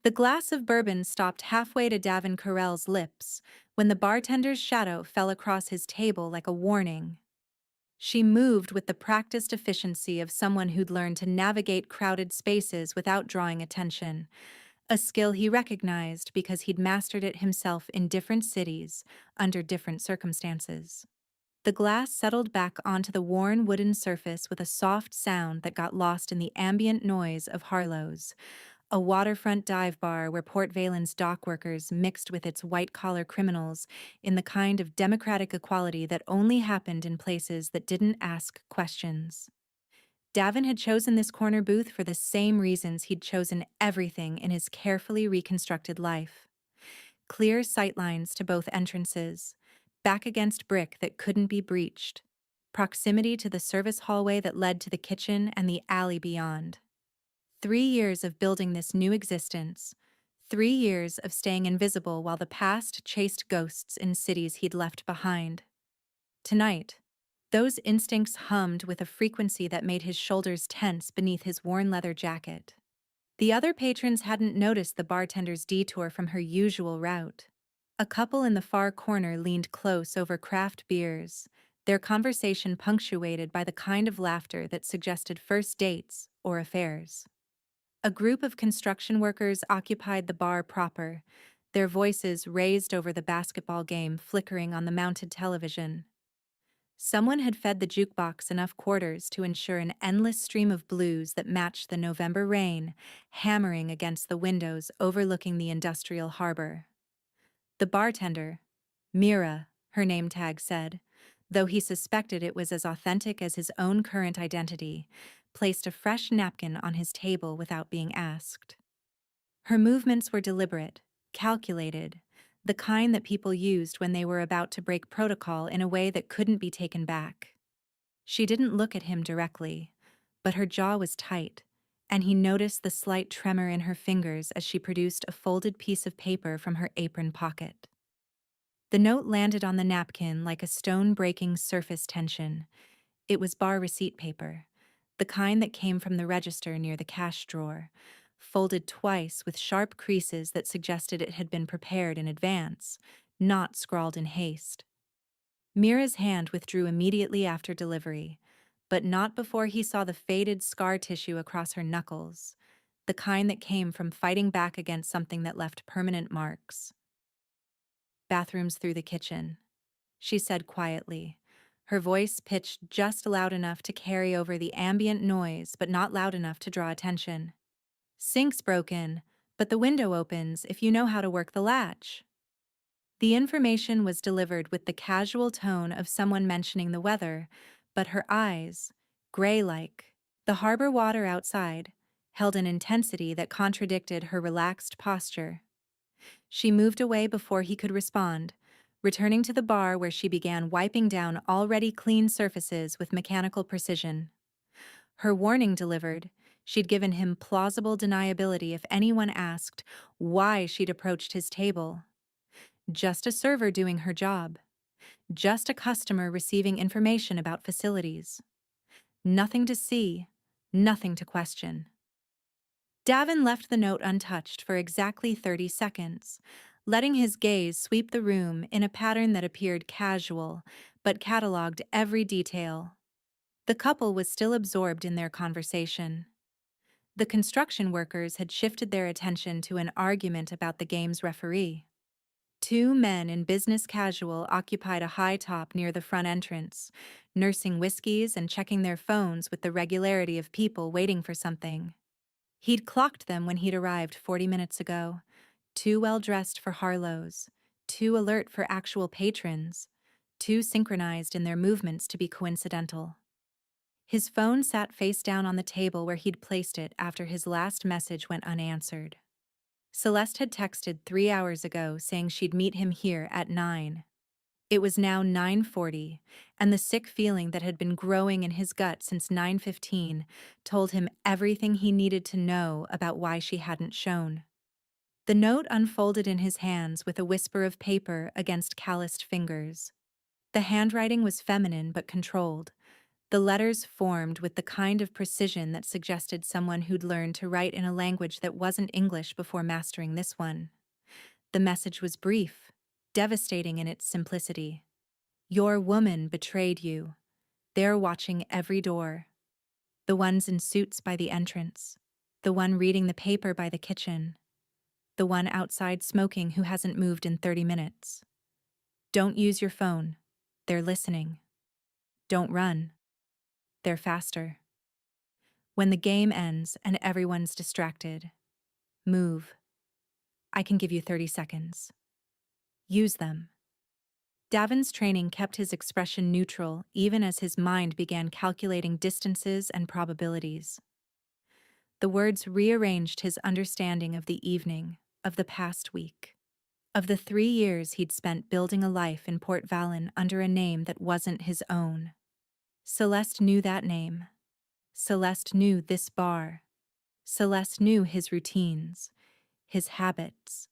The glass of bourbon stopped halfway to Davin Carell's lips when the bartender's shadow fell across his table like a warning. She moved with the practiced efficiency of someone who'd learned to navigate crowded spaces without drawing attention, a skill he recognized because he'd mastered it himself in different cities, under different circumstances. The glass settled back onto the worn wooden surface with a soft sound that got lost in the ambient noise of Harlow's, a waterfront dive bar where Port Vallon's dock workers mixed with its white-collar criminals in the kind of democratic equality that only happened in places that didn't ask questions. Davin had chosen this corner booth for the same reasons he'd chosen everything in his carefully reconstructed life. Clear sightlines to both entrances, back against brick that couldn't be breached, proximity to the service hallway that led to the kitchen and the alley beyond. 3 years of building this new existence, 3 years of staying invisible while the past chased ghosts in cities he'd left behind. Tonight, those instincts hummed with a frequency that made his shoulders tense beneath his worn leather jacket. The other patrons hadn't noticed the bartender's detour from her usual route. A couple in the far corner leaned close over craft beers, their conversation punctuated by the kind of laughter that suggested first dates or affairs. A group of construction workers occupied the bar proper, their voices raised over the basketball game flickering on the mounted television. Someone had fed the jukebox enough quarters to ensure an endless stream of blues that matched the November rain, hammering against the windows overlooking the industrial harbor. The bartender, Mira, her name tag said, though he suspected it was as authentic as his own current identity, placed a fresh napkin on his table without being asked. Her movements were deliberate, calculated, the kind that people used when they were about to break protocol in a way that couldn't be taken back. She didn't look at him directly, but her jaw was tight, and he noticed the slight tremor in her fingers as she produced a folded piece of paper from her apron pocket. The note landed on the napkin like a stone-breaking surface tension. It was bar receipt paper, the kind that came from the register near the cash drawer, folded twice with sharp creases that suggested it had been prepared in advance, not scrawled in haste. Mira's hand withdrew immediately after delivery, but not before he saw the faded scar tissue across her knuckles, the kind that came from fighting back against something that left permanent marks. "Bathrooms through the kitchen," she said quietly, her voice pitched just loud enough to carry over the ambient noise but not loud enough to draw attention. "Sink's broken, but the window opens if you know how to work the latch." The information was delivered with the casual tone of someone mentioning the weather, but her eyes, gray-like, the harbor water outside, held an intensity that contradicted her relaxed posture. She moved away before he could respond, returning to the bar where she began wiping down already clean surfaces with mechanical precision. Her warning delivered, she'd given him plausible deniability if anyone asked why she'd approached his table. Just a server doing her job. Just a customer receiving information about facilities. Nothing to see, nothing to question. Davin left the note untouched for exactly 30 seconds, letting his gaze sweep the room in a pattern that appeared casual, but cataloged every detail. The couple was still absorbed in their conversation. The construction workers had shifted their attention to an argument about the game's referee. 2 men in business casual occupied a high top near the front entrance, nursing whiskeys and checking their phones with the regularity of people waiting for something. He'd clocked them when he'd arrived 40 minutes ago, too well-dressed for Harlow's, too alert for actual patrons, too synchronized in their movements to be coincidental. His phone sat face down on the table where he'd placed it after his last message went unanswered. Celeste had texted 3 hours ago saying she'd meet him here at 9. It was now 9:40, and the sick feeling that had been growing in his gut since 9:15 told him everything he needed to know about why she hadn't shown. The note unfolded in his hands with a whisper of paper against calloused fingers. The handwriting was feminine but controlled, The letters formed with the kind of precision that suggested someone who'd learned to write in a language that wasn't English before mastering this one. The message was brief, devastating in its simplicity. Your woman betrayed you. They're watching every door. The ones in suits by the entrance. The one reading the paper by the kitchen. The one outside smoking who hasn't moved in 30 minutes. Don't use your phone. They're listening. Don't run. They're faster. When the game ends and everyone's distracted, move. I can give you 30 seconds. Use them. Davin's training kept his expression neutral even as his mind began calculating distances and probabilities. The words rearranged his understanding of the evening, of the past week, of the 3 years he'd spent building a life in Port Vallon under a name that wasn't his own. Celeste knew that name. Celeste knew this bar. Celeste knew his routines, his habits.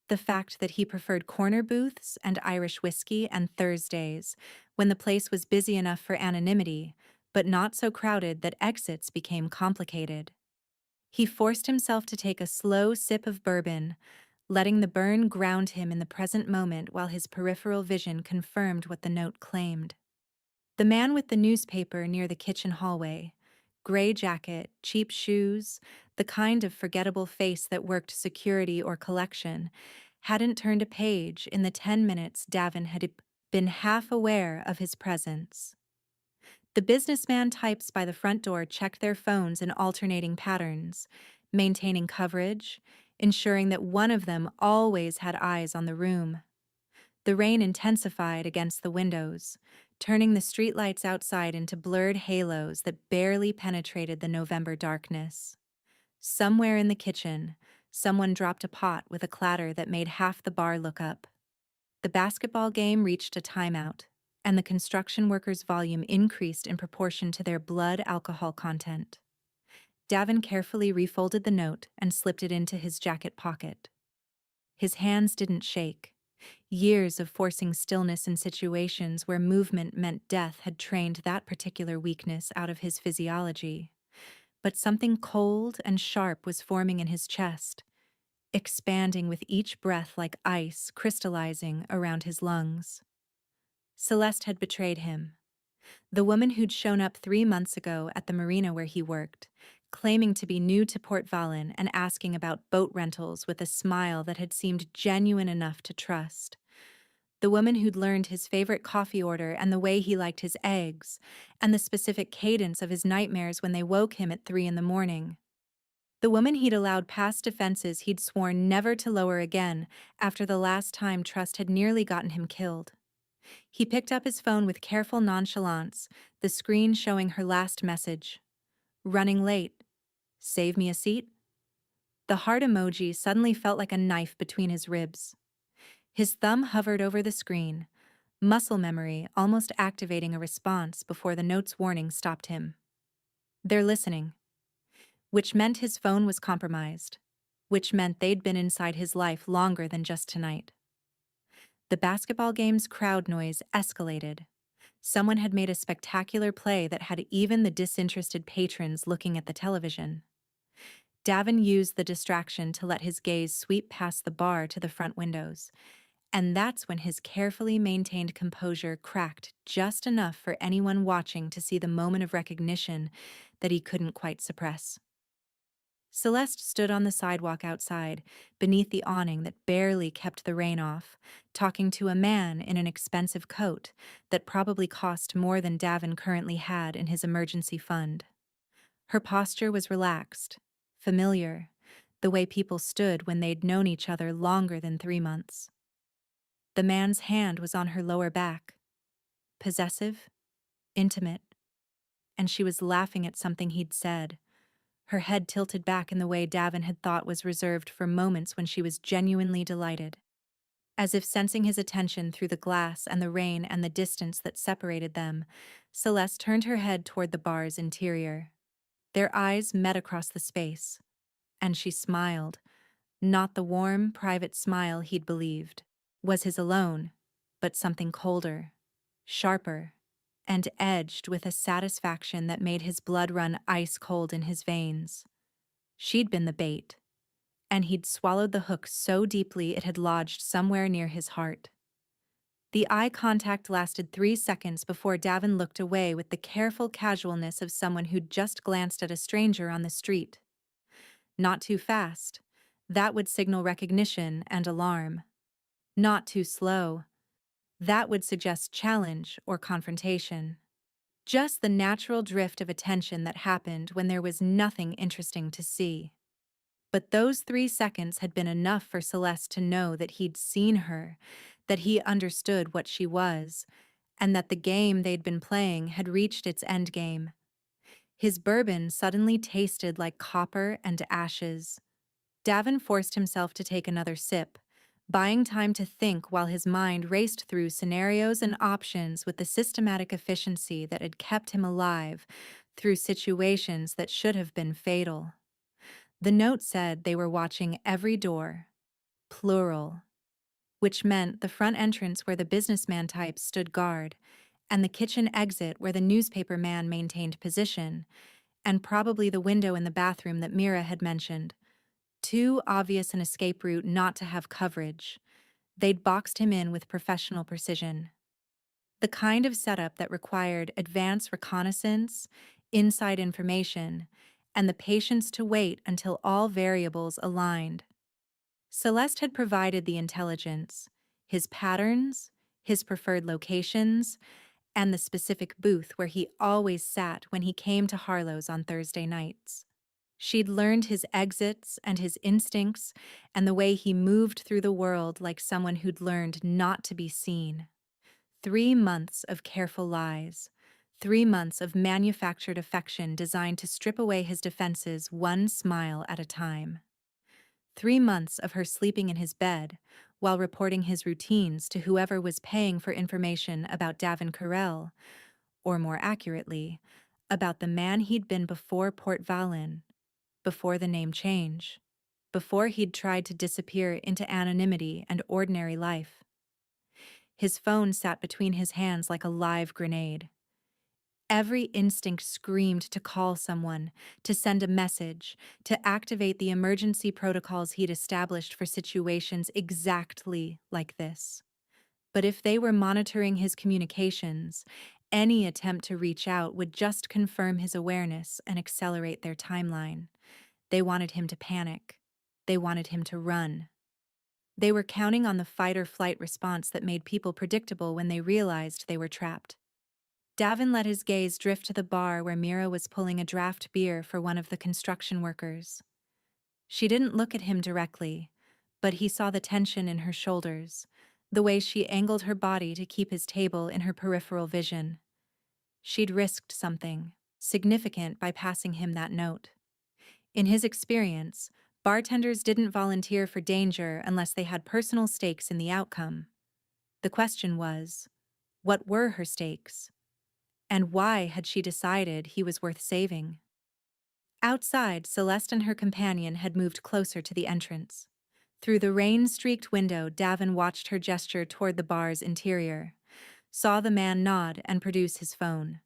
The fact that he preferred corner booths and Irish whiskey and Thursdays, when the place was busy enough for anonymity, but not so crowded that exits became complicated. He forced himself to take a slow sip of bourbon, letting the burn ground him in the present moment while his peripheral vision confirmed what the note claimed. The man with the newspaper near the kitchen hallway, gray jacket, cheap shoes, the kind of forgettable face that worked security or collection, hadn't turned a page in the 10 minutes Davin had been half aware of his presence. The businessman types by the front door checked their phones in alternating patterns, maintaining coverage, ensuring that one of them always had eyes on the room. The rain intensified against the windows, turning the streetlights outside into blurred halos that barely penetrated the November darkness. Somewhere in the kitchen, someone dropped a pot with a clatter that made half the bar look up. The basketball game reached a timeout, and the construction workers' volume increased in proportion to their blood alcohol content. Davin carefully refolded the note and slipped it into his jacket pocket. His hands didn't shake. Years of forcing stillness in situations where movement meant death had trained that particular weakness out of his physiology. But something cold and sharp was forming in his chest, expanding with each breath like ice crystallizing around his lungs. Celeste had betrayed him. The woman who'd shown up 3 months ago at the marina where he worked, claiming to be new to Port Vallon and asking about boat rentals with a smile that had seemed genuine enough to trust. The woman who'd learned his favorite coffee order and the way he liked his eggs, and the specific cadence of his nightmares when they woke him at 3 in the morning. The woman he'd allowed past defenses he'd sworn never to lower again after the last time trust had nearly gotten him killed. He picked up his phone with careful nonchalance, the screen showing her last message. Running late. Save me a seat? The heart emoji suddenly felt like a knife between his ribs. His thumb hovered over the screen, muscle memory almost activating a response before the note's warning stopped him. They're listening. Which meant his phone was compromised. Which meant they'd been inside his life longer than just tonight. The basketball game's crowd noise escalated. Someone had made a spectacular play that had even the disinterested patrons looking at the television. Davin used the distraction to let his gaze sweep past the bar to the front windows, and that's when his carefully maintained composure cracked just enough for anyone watching to see the moment of recognition that he couldn't quite suppress. Celeste stood on the sidewalk outside, beneath the awning that barely kept the rain off, talking to a man in an expensive coat that probably cost more than Davin currently had in his emergency fund. Her posture was relaxed, familiar, the way people stood when they'd known each other longer than 3 months. The man's hand was on her lower back, possessive, intimate, and she was laughing at something he'd said, her head tilted back in the way Davin had thought was reserved for moments when she was genuinely delighted. As if sensing his attention through the glass and the rain and the distance that separated them, Celeste turned her head toward the bar's interior. Their eyes met across the space, and she smiled, not the warm, private smile he'd believed was his alone, but something colder, sharper, and edged with a satisfaction that made his blood run ice cold in his veins. She'd been the bait, and he'd swallowed the hook so deeply it had lodged somewhere near his heart. The eye contact lasted 3 seconds before Davin looked away with the careful casualness of someone who'd just glanced at a stranger on the street. Not too fast. That would signal recognition and alarm. Not too slow. That would suggest challenge or confrontation. Just the natural drift of attention that happened when there was nothing interesting to see. But those 3 seconds had been enough for Celeste to know that he'd seen her, that he understood what she was, and that the game they'd been playing had reached its endgame. His bourbon suddenly tasted like copper and ashes. Davin forced himself to take another sip, buying time to think while his mind raced through scenarios and options with the systematic efficiency that had kept him alive through situations that should have been fatal. The note said they were watching every door, plural, which meant the front entrance where the businessman types stood guard, and the kitchen exit where the newspaper man maintained position, and probably the window in the bathroom that Mira had mentioned. Too obvious an escape route not to have coverage. They'd boxed him in with professional precision. The kind of setup that required advanced reconnaissance, inside information, and the patience to wait until all variables aligned. Celeste had provided the intelligence, his patterns, his preferred locations, and the specific booth where he always sat when he came to Harlow's on Thursday nights. She'd learned his exits and his instincts and the way he moved through the world like someone who'd learned not to be seen. 3 months of careful lies. 3 months of manufactured affection designed to strip away his defenses one smile at a time. 3 months of her sleeping in his bed while reporting his routines to whoever was paying for information about Davin Carell, or more accurately, about the man he'd been before Port Valin, before the name change, before he'd tried to disappear into anonymity and ordinary life. His phone sat between his hands like a live grenade. Every instinct screamed to call someone, to send a message, to activate the emergency protocols he'd established for situations exactly like this. But if they were monitoring his communications, any attempt to reach out would just confirm his awareness and accelerate their timeline. They wanted him to panic. They wanted him to run. They were counting on the fight-or-flight response that made people predictable when they realized they were trapped. Davin let his gaze drift to the bar where Mira was pulling a draft beer for one of the construction workers. She didn't look at him directly, but he saw the tension in her shoulders, the way she angled her body to keep his table in her peripheral vision. She'd risked something significant by passing him that note. In his experience, bartenders didn't volunteer for danger unless they had personal stakes in the outcome. The question was, what were her stakes? And why had she decided he was worth saving? Outside, Celeste and her companion had moved closer to the entrance. Through the rain-streaked window, Davin watched her gesture toward the bar's interior, saw the man nod and produce his phone.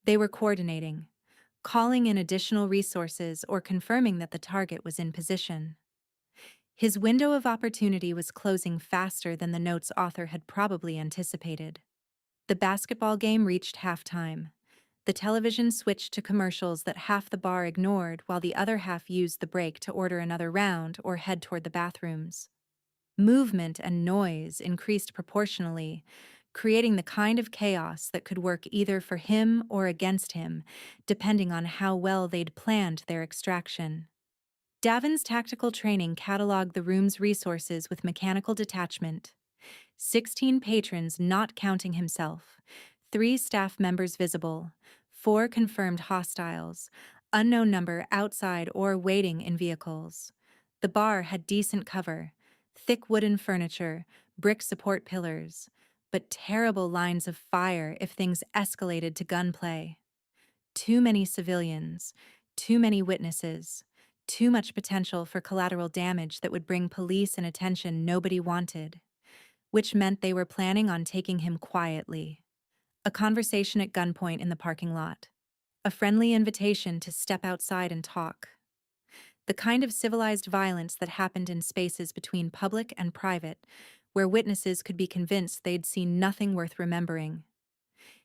They were coordinating, calling in additional resources or confirming that the target was in position. His window of opportunity was closing faster than the note's author had probably anticipated. The basketball game reached halftime. The television switched to commercials that half the bar ignored while the other half used the break to order another round or head toward the bathrooms. Movement and noise increased proportionally, creating the kind of chaos that could work either for him or against him, depending on how well they'd planned their extraction. Davin's tactical training cataloged the room's resources with mechanical detachment. 16 patrons not counting himself, 3 staff members visible, 4 confirmed hostiles, unknown number outside or waiting in vehicles. The bar had decent cover, thick wooden furniture, brick support pillars, but terrible lines of fire if things escalated to gunplay. Too many civilians, too many witnesses, too much potential for collateral damage that would bring police and attention nobody wanted, which meant they were planning on taking him quietly. A conversation at gunpoint in the parking lot. A friendly invitation to step outside and talk. The kind of civilized violence that happened in spaces between public and private, where witnesses could be convinced they'd seen nothing worth remembering.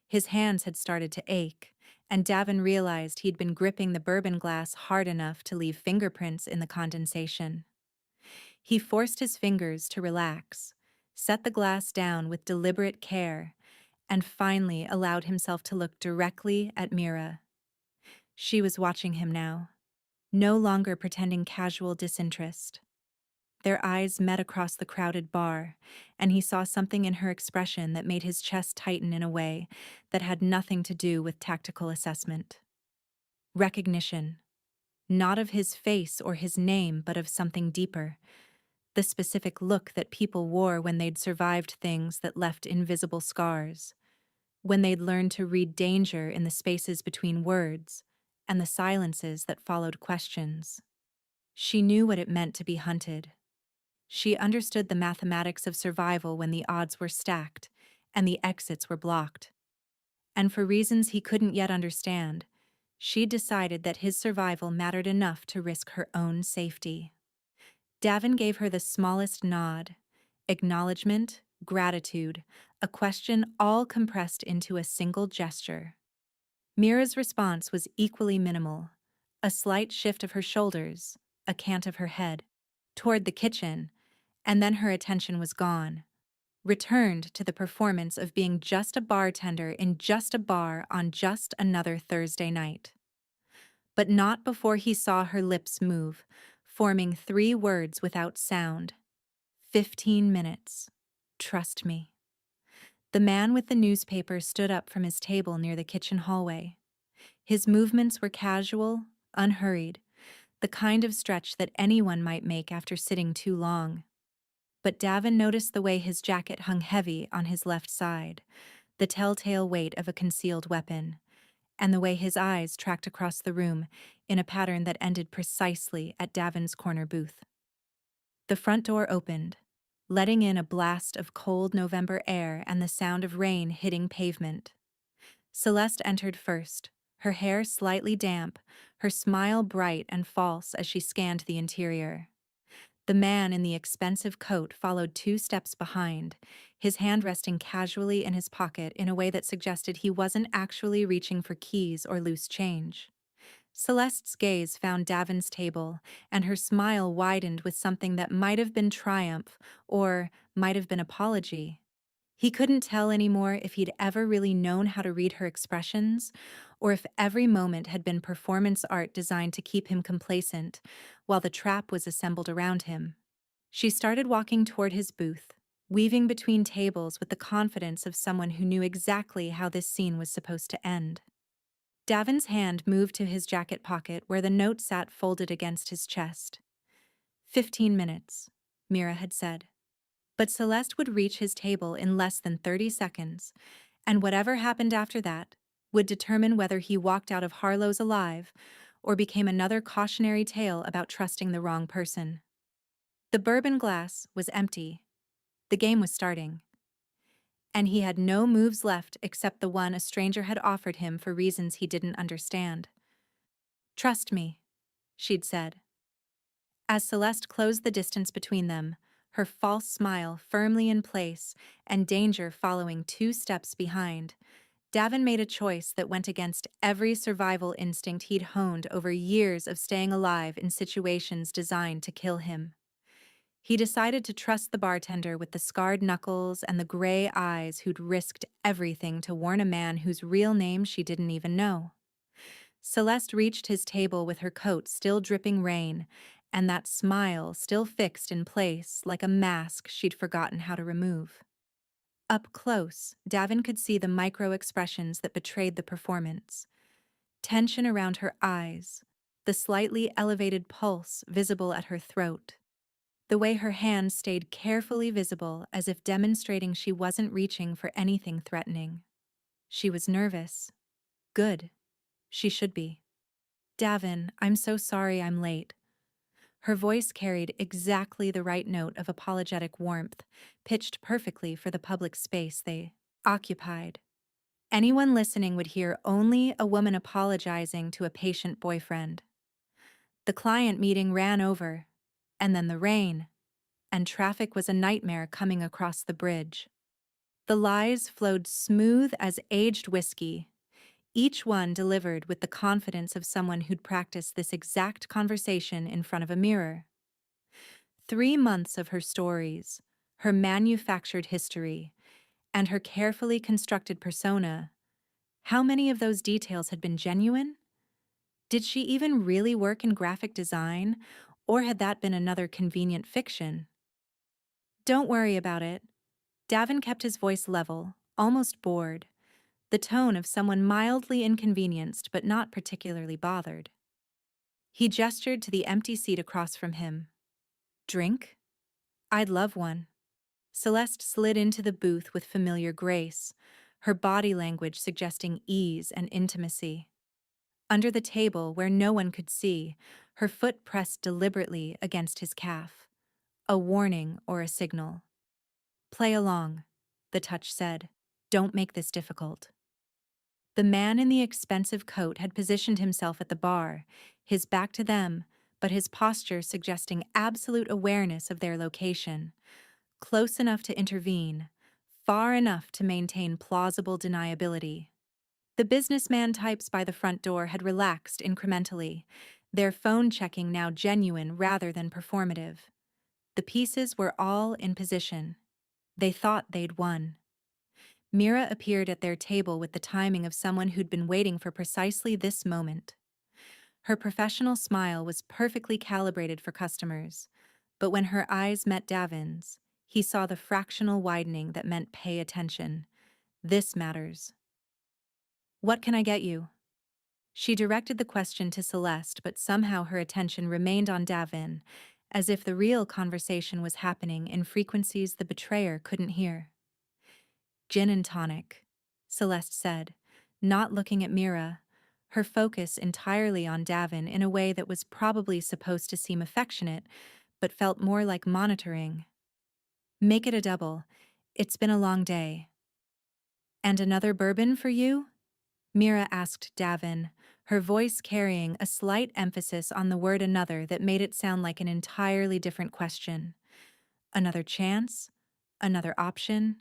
His hands had started to ache, and Davin realized he'd been gripping the bourbon glass hard enough to leave fingerprints in the condensation. He forced his fingers to relax, set the glass down with deliberate care, and finally allowed himself to look directly at Mira. She was watching him now, no longer pretending casual disinterest. Their eyes met across the crowded bar, and he saw something in her expression that made his chest tighten in a way that had nothing to do with tactical assessment. Recognition, not of his face or his name, but of something deeper. The specific look that people wore when they'd survived things that left invisible scars, when they'd learned to read danger in the spaces between words and the silences that followed questions. She knew what it meant to be hunted. She understood the mathematics of survival when the odds were stacked and the exits were blocked. And for reasons he couldn't yet understand, she decided that his survival mattered enough to risk her own safety. Davin gave her the smallest nod, acknowledgement, gratitude, a question all compressed into a single gesture. Mira's response was equally minimal, a slight shift of her shoulders, a cant of her head, toward the kitchen, and then her attention was gone, returned to the performance of being just a bartender in just a bar on just another Thursday night. But not before he saw her lips move, forming 3 words without sound. 15 minutes. Trust me. The man with the newspaper stood up from his table near the kitchen hallway. His movements were casual, unhurried, the kind of stretch that anyone might make after sitting too long. But Davin noticed the way his jacket hung heavy on his left side, the telltale weight of a concealed weapon, and the way his eyes tracked across the room in a pattern that ended precisely at Davin's corner booth. The front door opened, letting in a blast of cold November air and the sound of rain hitting pavement. Celeste entered first, her hair slightly damp, her smile bright and false as she scanned the interior. The man in the expensive coat followed 2 steps behind, his hand resting casually in his pocket in a way that suggested he wasn't actually reaching for keys or loose change. Celeste's gaze found Davin's table, and her smile widened with something that might have been triumph or might have been apology. He couldn't tell anymore if he'd ever really known how to read her expressions, or if every moment had been performance art designed to keep him complacent, while the trap was assembled around him. She started walking toward his booth, weaving between tables with the confidence of someone who knew exactly how this scene was supposed to end. Davin's hand moved to his jacket pocket where the note sat folded against his chest. 15 minutes, Mira had said. But Celeste would reach his table in less than 30 seconds, and whatever happened after that would determine whether he walked out of Harlow's alive or became another cautionary tale about trusting the wrong person. The bourbon glass was empty. The game was starting. And he had no moves left except the one a stranger had offered him for reasons he didn't understand. "Trust me," she'd said. As Celeste closed the distance between them, her false smile firmly in place and danger following 2 steps behind, Davin made a choice that went against every survival instinct he'd honed over years of staying alive in situations designed to kill him. He decided to trust the bartender with the scarred knuckles and the gray eyes who'd risked everything to warn a man whose real name she didn't even know. Celeste reached his table with her coat still dripping rain, and that smile still fixed in place like a mask she'd forgotten how to remove. Up close, Davin could see the micro-expressions that betrayed the performance. Tension around her eyes, the slightly elevated pulse visible at her throat, the way her hand stayed carefully visible as if demonstrating she wasn't reaching for anything threatening. She was nervous. Good. She should be. "Davin, I'm so sorry I'm late." Her voice carried exactly the right note of apologetic warmth, pitched perfectly for the public space they occupied. Anyone listening would hear only a woman apologizing to a patient boyfriend. The client meeting ran over, and then the rain, and traffic was a nightmare coming across the bridge. The lies flowed smooth as aged whiskey, each one delivered with the confidence of someone who'd practiced this exact conversation in front of a mirror. 3 months of her stories, her manufactured history, and her carefully constructed persona. How many of those details had been genuine? Did she even really work in graphic design, or had that been another convenient fiction? Don't worry about it. Davin kept his voice level, almost bored, the tone of someone mildly inconvenienced but not particularly bothered. He gestured to the empty seat across from him. Drink? I'd love one. Celeste slid into the booth with familiar grace, her body language suggesting ease and intimacy. Under the table, where no one could see, her foot pressed deliberately against his calf. A warning or a signal. Play along, the touch said. Don't make this difficult. The man in the expensive coat had positioned himself at the bar, his back to them, but his posture suggesting absolute awareness of their location. Close enough to intervene, far enough to maintain plausible deniability. The businessman types by the front door had relaxed incrementally, their phone checking now genuine rather than performative. The pieces were all in position. They thought they'd won. Mira appeared at their table with the timing of someone who'd been waiting for precisely this moment. Her professional smile was perfectly calibrated for customers, but when her eyes met Davin's, he saw the fractional widening that meant pay attention. This matters. What can I get you? She directed the question to Celeste, but somehow her attention remained on Davin, as if the real conversation was happening in frequencies the betrayer couldn't hear. Gin and tonic, Celeste said, not looking at Mira, her focus entirely on Davin in a way that was probably supposed to seem affectionate, but felt more like monitoring. Make it a double. It's been a long day. And another bourbon for you? Mira asked Davin, her voice carrying a slight emphasis on the word another that made it sound like an entirely different question. Another chance? Another option?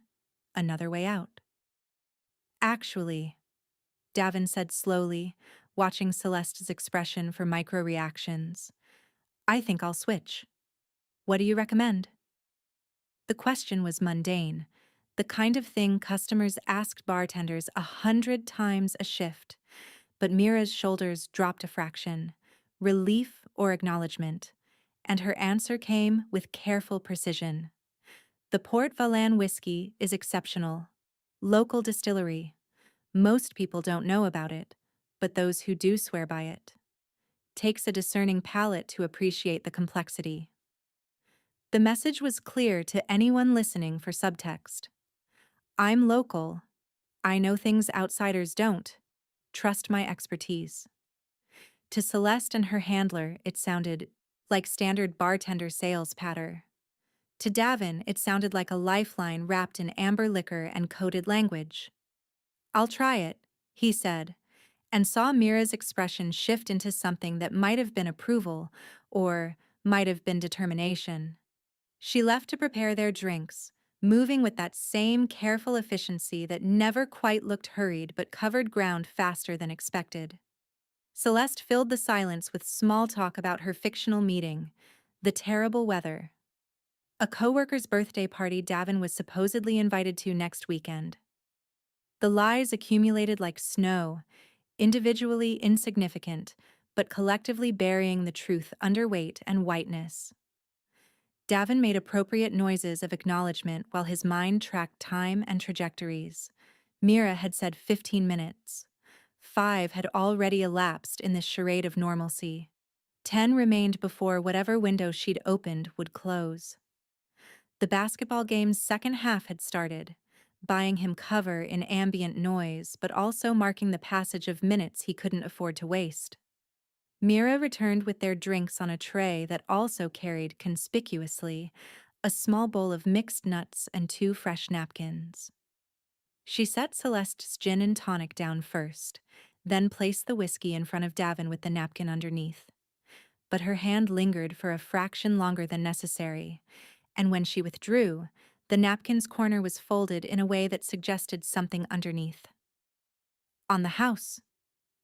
Another way out? Actually, Davin said slowly, watching Celeste's expression for micro-reactions, I think I'll switch. What do you recommend? The question was mundane, the kind of thing customers asked bartenders 100 times a shift. But Mira's shoulders dropped a fraction, relief or acknowledgement, and her answer came with careful precision. The Port Valan whiskey is exceptional. Local distillery. Most people don't know about it, but those who do swear by it. Takes a discerning palate to appreciate the complexity. The message was clear to anyone listening for subtext. I'm local. I know things outsiders don't. Trust my expertise. To Celeste and her handler, it sounded like standard bartender sales patter. To Davin, it sounded like a lifeline wrapped in amber liquor and coded language. I'll try it, he said, and saw Mira's expression shift into something that might have been approval, or might have been determination. She left to prepare their drinks, moving with that same careful efficiency that never quite looked hurried but covered ground faster than expected. Celeste filled the silence with small talk about her fictional meeting, the terrible weather, a coworker's birthday party Davin was supposedly invited to next weekend. The lies accumulated like snow, individually insignificant, but collectively burying the truth under weight and whiteness. Davin made appropriate noises of acknowledgement while his mind tracked time and trajectories. Mira had said 15 minutes. 5 had already elapsed in this charade of normalcy. 10 remained before whatever window she'd opened would close. The basketball game's second half had started, buying him cover in ambient noise but also marking the passage of minutes he couldn't afford to waste. Mira returned with their drinks on a tray that also carried, conspicuously, a small bowl of mixed nuts and 2 fresh napkins. She set Celeste's gin and tonic down first, then placed the whiskey in front of Davin with the napkin underneath. But her hand lingered for a fraction longer than necessary, and when she withdrew, the napkin's corner was folded in a way that suggested something underneath. "On the house,"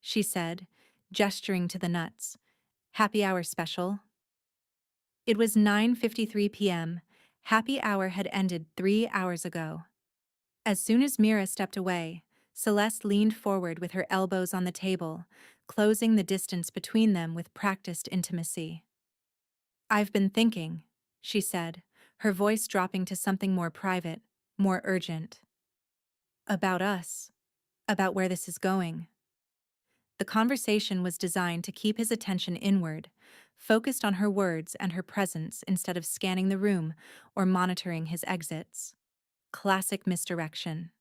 she said, gesturing to the nuts. "Happy hour special." It was 9:53 p.m. Happy hour had ended 3 hours ago. As soon as Mira stepped away, Celeste leaned forward with her elbows on the table, closing the distance between them with practiced intimacy. "I've been thinking," she said, her voice dropping to something more private, more urgent. "About us. About where this is going." The conversation was designed to keep his attention inward, focused on her words and her presence instead of scanning the room or monitoring his exits. Classic misdirection.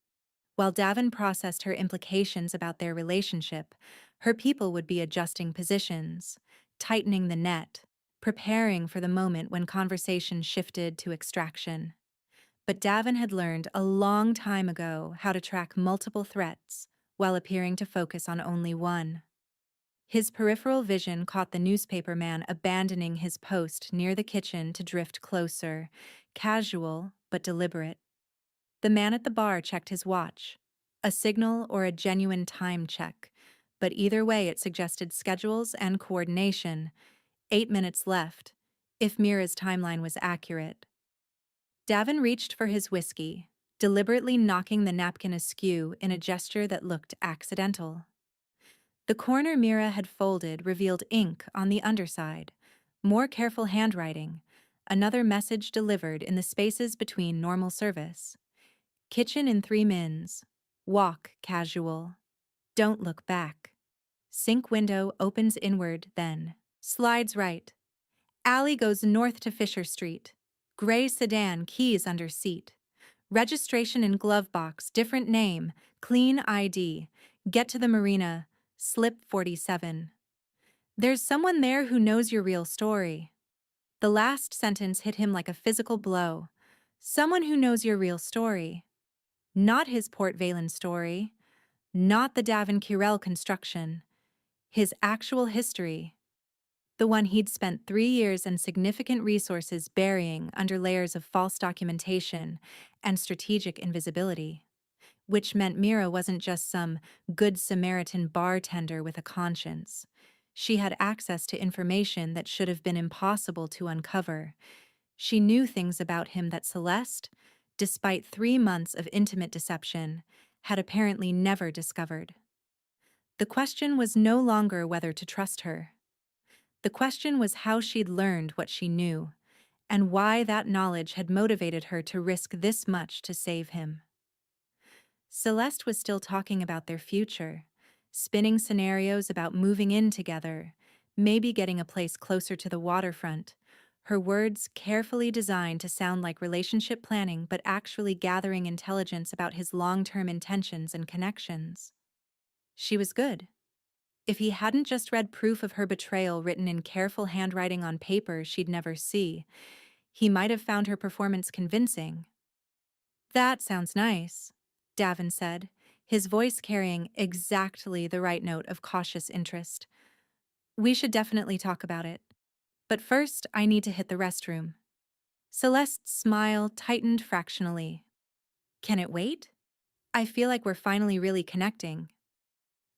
While Davin processed her implications about their relationship, her people would be adjusting positions, tightening the net, preparing for the moment when conversation shifted to extraction. But Davin had learned a long time ago how to track multiple threats while appearing to focus on only one. His peripheral vision caught the newspaper man abandoning his post near the kitchen to drift closer, casual but deliberate. The man at the bar checked his watch, a signal or a genuine time check, but either way it suggested schedules and coordination. 8 minutes left, if Mira's timeline was accurate. Davin reached for his whiskey, deliberately knocking the napkin askew in a gesture that looked accidental. The corner Mira had folded revealed ink on the underside, more careful handwriting, another message delivered in the spaces between normal service. Kitchen in 3 mins. Walk casual. Don't look back. Sink window opens inward, then slides right. Alley goes north to Fisher Street. Gray sedan, keys under seat. Registration in glove box, different name, clean ID. Get to the marina, slip 47. There's someone there who knows your real story. The last sentence hit him like a physical blow. Someone who knows your real story. Not his Port Valen story. Not the Davin Curell construction. His actual history. The one he'd spent 3 years and significant resources burying under layers of false documentation and strategic invisibility. Which meant Mira wasn't just some good Samaritan bartender with a conscience. She had access to information that should have been impossible to uncover. She knew things about him that Celeste, despite 3 months of intimate deception, had apparently never discovered. The question was no longer whether to trust her. The question was how she'd learned what she knew, and why that knowledge had motivated her to risk this much to save him. Celeste was still talking about their future, spinning scenarios about moving in together, maybe getting a place closer to the waterfront, her words carefully designed to sound like relationship planning but actually gathering intelligence about his long-term intentions and connections. She was good. If he hadn't just read proof of her betrayal written in careful handwriting on paper she'd never see, he might have found her performance convincing. "That sounds nice," Davin said, his voice carrying exactly the right note of cautious interest. "We should definitely talk about it. But first, I need to hit the restroom." Celeste's smile tightened fractionally. "Can it wait? I feel like we're finally really connecting."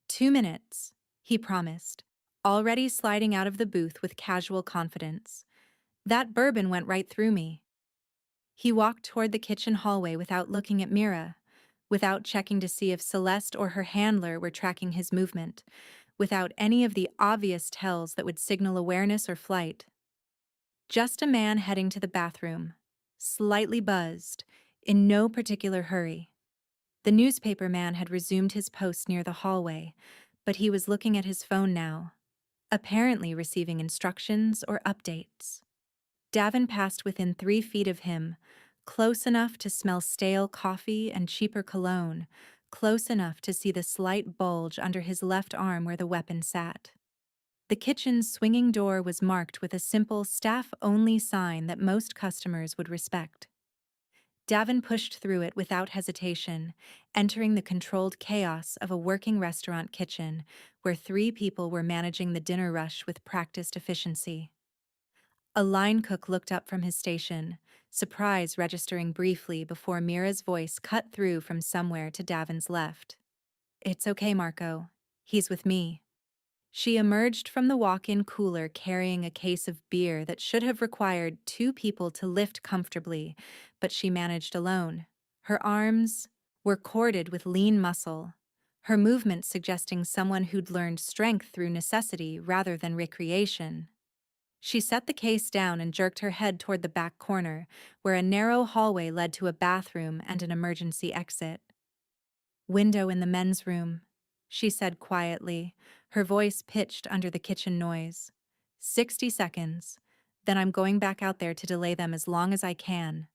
2 minutes, he promised, already sliding out of the booth with casual confidence. "That bourbon went right through me." He walked toward the kitchen hallway without looking at Mira, without checking to see if Celeste or her handler were tracking his movement, without any of the obvious tells that would signal awareness or flight. Just a man heading to the bathroom, slightly buzzed, in no particular hurry. The newspaper man had resumed his post near the hallway, but he was looking at his phone now, apparently receiving instructions or updates. Davin passed within 3 feet of him, close enough to smell stale coffee and cheaper cologne, close enough to see the slight bulge under his left arm where the weapon sat. The kitchen's swinging door was marked with a simple staff-only sign that most customers would respect. Davin pushed through it without hesitation, entering the controlled chaos of a working restaurant kitchen where 3 people were managing the dinner rush with practiced efficiency. A line cook looked up from his station, surprise registering briefly before Mira's voice cut through from somewhere to Davin's left. "It's okay, Marco. He's with me." She emerged from the walk-in cooler carrying a case of beer that should have required 2 people to lift comfortably, but she managed alone. Her arms were corded with lean muscle, her movements suggesting someone who'd learned strength through necessity rather than recreation. She set the case down and jerked her head toward the back corner, where a narrow hallway led to a bathroom and an emergency exit. "Window in the men's room," she said quietly, her voice pitched under the kitchen noise. 60 seconds, then I'm going back out there to delay them as long as I can."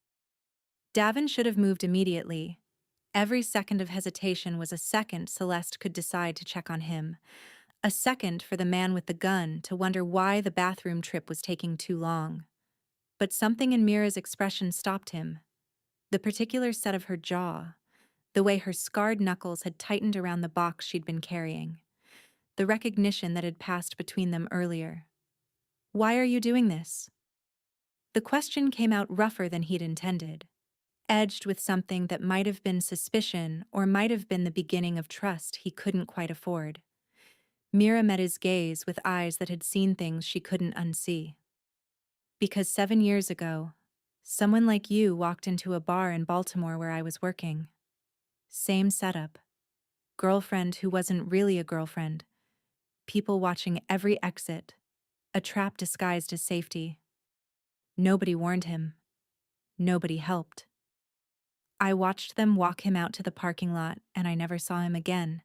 Davin should have moved immediately. Every second of hesitation was a second Celeste could decide to check on him. A second for the man with the gun to wonder why the bathroom trip was taking too long. But something in Mira's expression stopped him. The particular set of her jaw, the way her scarred knuckles had tightened around the box she'd been carrying, the recognition that had passed between them earlier. "Why are you doing this?" The question came out rougher than he'd intended, edged with something that might have been suspicion or might have been the beginning of trust he couldn't quite afford. Mira met his gaze with eyes that had seen things she couldn't unsee. "Because 7 years ago, someone like you walked into a bar in Baltimore where I was working. Same setup. Girlfriend who wasn't really a girlfriend. People watching every exit. A trap disguised as safety. Nobody warned him. Nobody helped. I watched them walk him out to the parking lot and I never saw him again,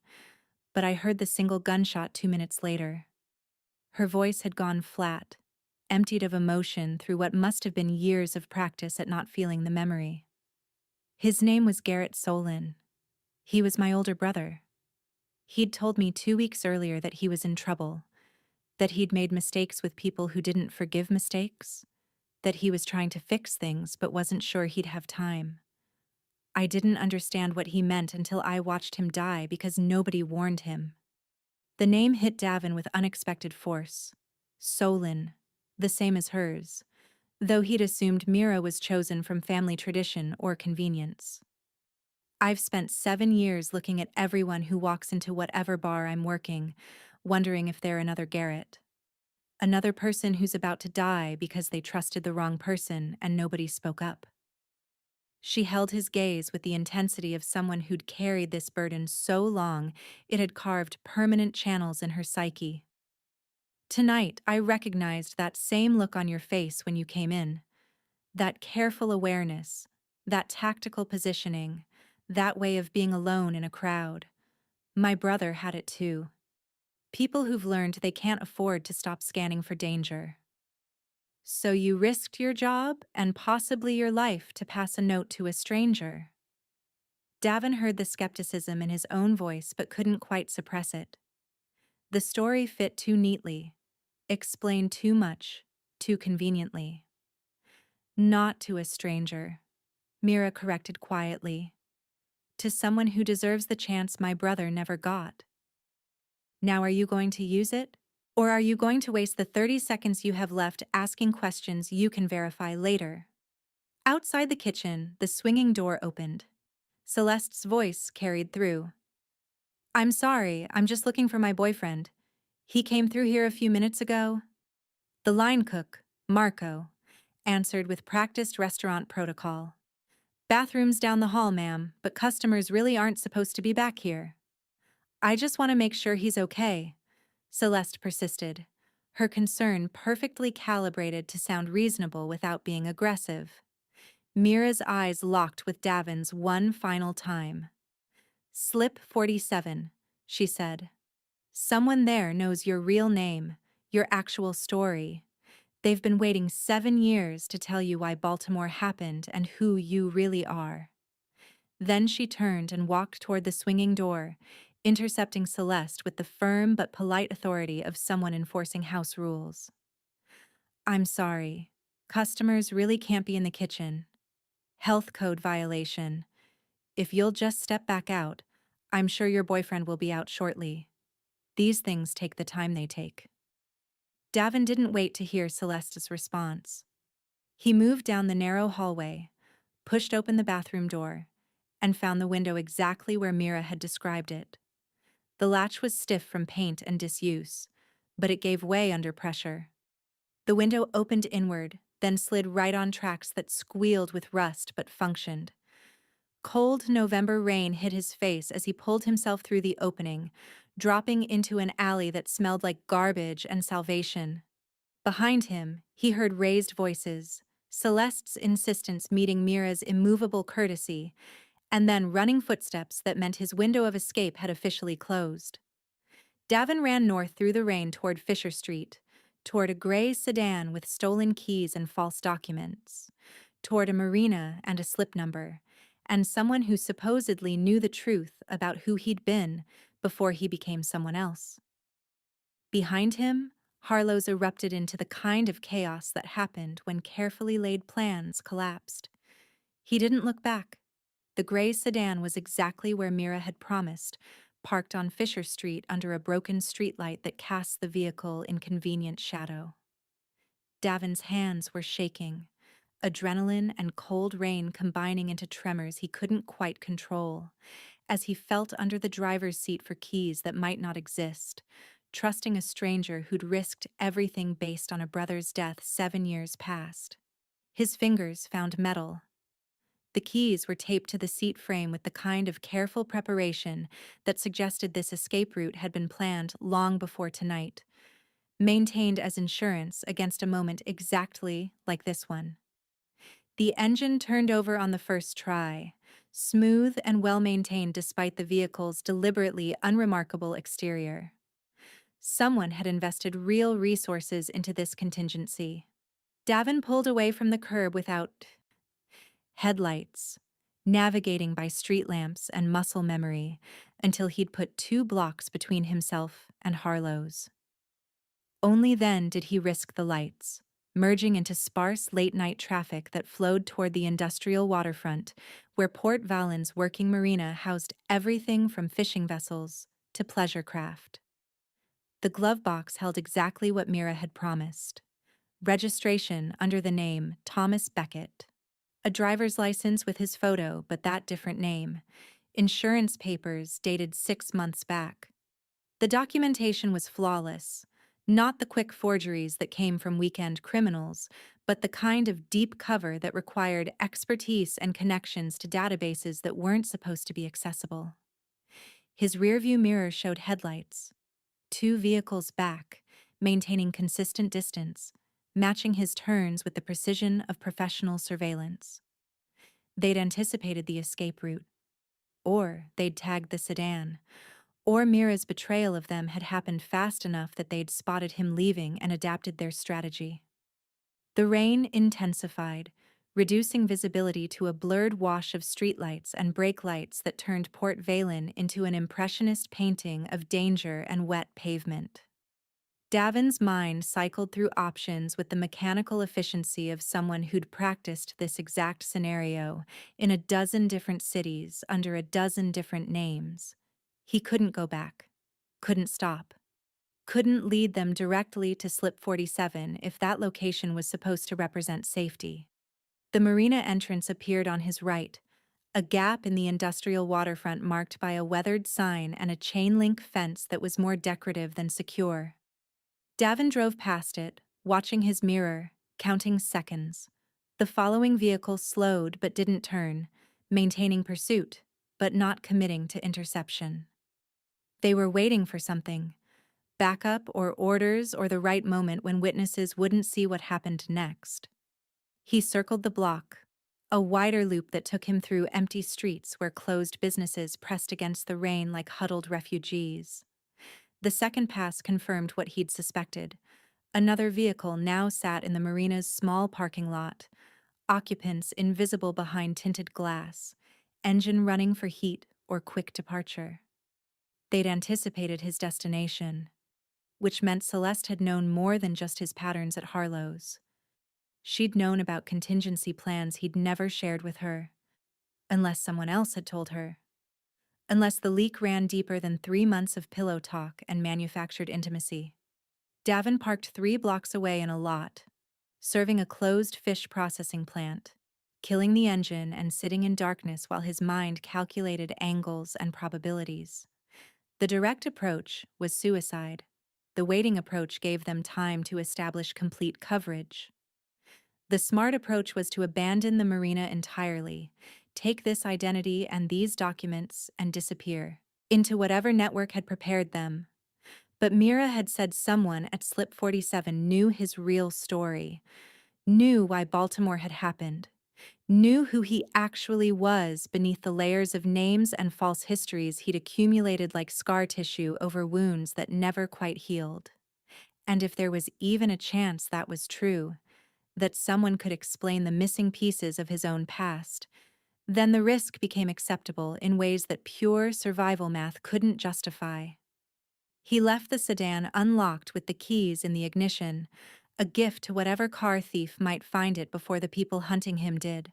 but I heard the single gunshot 2 minutes later." Her voice had gone flat, emptied of emotion through what must have been years of practice at not feeling the memory. "His name was Garrett Solin. He was my older brother. He'd told me 2 weeks earlier that he was in trouble, that he'd made mistakes with people who didn't forgive mistakes, that he was trying to fix things but wasn't sure he'd have time. I didn't understand what he meant until I watched him die because nobody warned him." The name hit Davin with unexpected force. Solin, the same as hers, though he'd assumed Mira was chosen from family tradition or convenience. "I've spent 7 years looking at everyone who walks into whatever bar I'm working, wondering if they're another Garrett. Another person who's about to die because they trusted the wrong person and nobody spoke up." She held his gaze with the intensity of someone who'd carried this burden so long it had carved permanent channels in her psyche. "Tonight, I recognized that same look on your face when you came in. That careful awareness, that tactical positioning, that way of being alone in a crowd. My brother had it too. People who've learned they can't afford to stop scanning for danger. So you risked your job and possibly your life to pass a note to a stranger." Davin heard the skepticism in his own voice but couldn't quite suppress it. The story fit too neatly, explained too much, too conveniently. "Not to a stranger," Mira corrected quietly. "To someone who deserves the chance my brother never got." "Now are you going to use it? Or are you going to waste the 30 seconds you have left asking questions you can verify later?" Outside the kitchen, the swinging door opened. Celeste's voice carried through. "I'm sorry, I'm just looking for my boyfriend. He came through here a few minutes ago." The line cook, Marco, answered with practiced restaurant protocol. "Bathroom's down the hall, ma'am, but customers really aren't supposed to be back here." "I just want to make sure he's okay," Celeste persisted, her concern perfectly calibrated to sound reasonable without being aggressive. Mira's eyes locked with Davin's one final time. "Slip 47, she said. "Someone there knows your real name, your actual story. They've been waiting 7 years to tell you why Baltimore happened and who you really are." Then she turned and walked toward the swinging door, intercepting Celeste with the firm but polite authority of someone enforcing house rules. "I'm sorry. Customers really can't be in the kitchen." Health code violation. If you'll just step back out, I'm sure your boyfriend will be out shortly. These things take the time they take. Davin didn't wait to hear Celeste's response. He moved down the narrow hallway, pushed open the bathroom door, and found the window exactly where Mira had described it. The latch was stiff from paint and disuse, but it gave way under pressure. The window opened inward, then slid right on tracks that squealed with rust but functioned. Cold November rain hit his face as he pulled himself through the opening, dropping into an alley that smelled like garbage and salvation. Behind him, he heard raised voices, Celeste's insistence meeting Mira's immovable courtesy, and then running footsteps that meant his window of escape had officially closed. Davin ran north through the rain toward Fisher Street, toward a gray sedan with stolen keys and false documents, toward a marina and a slip number, and someone who supposedly knew the truth about who he'd been before he became someone else. Behind him, Harlow's erupted into the kind of chaos that happened when carefully laid plans collapsed. He didn't look back. The gray sedan was exactly where Mira had promised, parked on Fisher Street under a broken streetlight that cast the vehicle in convenient shadow. Davin's hands were shaking, adrenaline and cold rain combining into tremors he couldn't quite control, as he felt under the driver's seat for keys that might not exist, trusting a stranger who'd risked everything based on a brother's death 7 years past. His fingers found metal. The keys were taped to the seat frame with the kind of careful preparation that suggested this escape route had been planned long before tonight, maintained as insurance against a moment exactly like this one. The engine turned over on the first try, smooth and well-maintained despite the vehicle's deliberately unremarkable exterior. Someone had invested real resources into this contingency. Davin pulled away from the curb without headlights, navigating by street lamps and muscle memory until he'd put 2 blocks between himself and Harlow's. Only then did he risk the lights, merging into sparse late-night traffic that flowed toward the industrial waterfront, where Port Valon's working marina housed everything from fishing vessels to pleasure craft. The glove box held exactly what Mira had promised: registration under the name Thomas Beckett. A driver's license with his photo, but that different name. Insurance papers dated 6 months back. The documentation was flawless, not the quick forgeries that came from weekend criminals, but the kind of deep cover that required expertise and connections to databases that weren't supposed to be accessible. His rearview mirror showed headlights, 2 vehicles back, maintaining consistent distance, matching his turns with the precision of professional surveillance. They'd anticipated the escape route, or they'd tagged the sedan, or Mira's betrayal of them had happened fast enough that they'd spotted him leaving and adapted their strategy. The rain intensified, reducing visibility to a blurred wash of streetlights and brake lights that turned Port Valon into an impressionist painting of danger and wet pavement. Davin's mind cycled through options with the mechanical efficiency of someone who'd practiced this exact scenario in a dozen different cities under a dozen different names. He couldn't go back, couldn't stop, couldn't lead them directly to Slip 47 if that location was supposed to represent safety. The marina entrance appeared on his right, a gap in the industrial waterfront marked by a weathered sign and a chain-link fence that was more decorative than secure. Davin drove past it, watching his mirror, counting seconds. The following vehicle slowed but didn't turn, maintaining pursuit, but not committing to interception. They were waiting for something: backup or orders or the right moment when witnesses wouldn't see what happened next. He circled the block, a wider loop that took him through empty streets where closed businesses pressed against the rain like huddled refugees. The second pass confirmed what he'd suspected. Another vehicle now sat in the marina's small parking lot, occupants invisible behind tinted glass, engine running for heat or quick departure. They'd anticipated his destination, which meant Celeste had known more than just his patterns at Harlow's. She'd known about contingency plans he'd never shared with her, unless someone else had told her. Unless the leak ran deeper than 3 months of pillow talk and manufactured intimacy. Davin parked 3 blocks away in a lot, serving a closed fish processing plant, killing the engine and sitting in darkness while his mind calculated angles and probabilities. The direct approach was suicide. The waiting approach gave them time to establish complete coverage. The smart approach was to abandon the marina entirely, take this identity and these documents and disappear into whatever network had prepared them. But Mira had said someone at Slip 47 knew his real story, knew why Baltimore had happened, knew who he actually was beneath the layers of names and false histories he'd accumulated like scar tissue over wounds that never quite healed. And if there was even a chance that was true, that someone could explain the missing pieces of his own past, then the risk became acceptable in ways that pure survival math couldn't justify. He left the sedan unlocked with the keys in the ignition, a gift to whatever car thief might find it before the people hunting him did.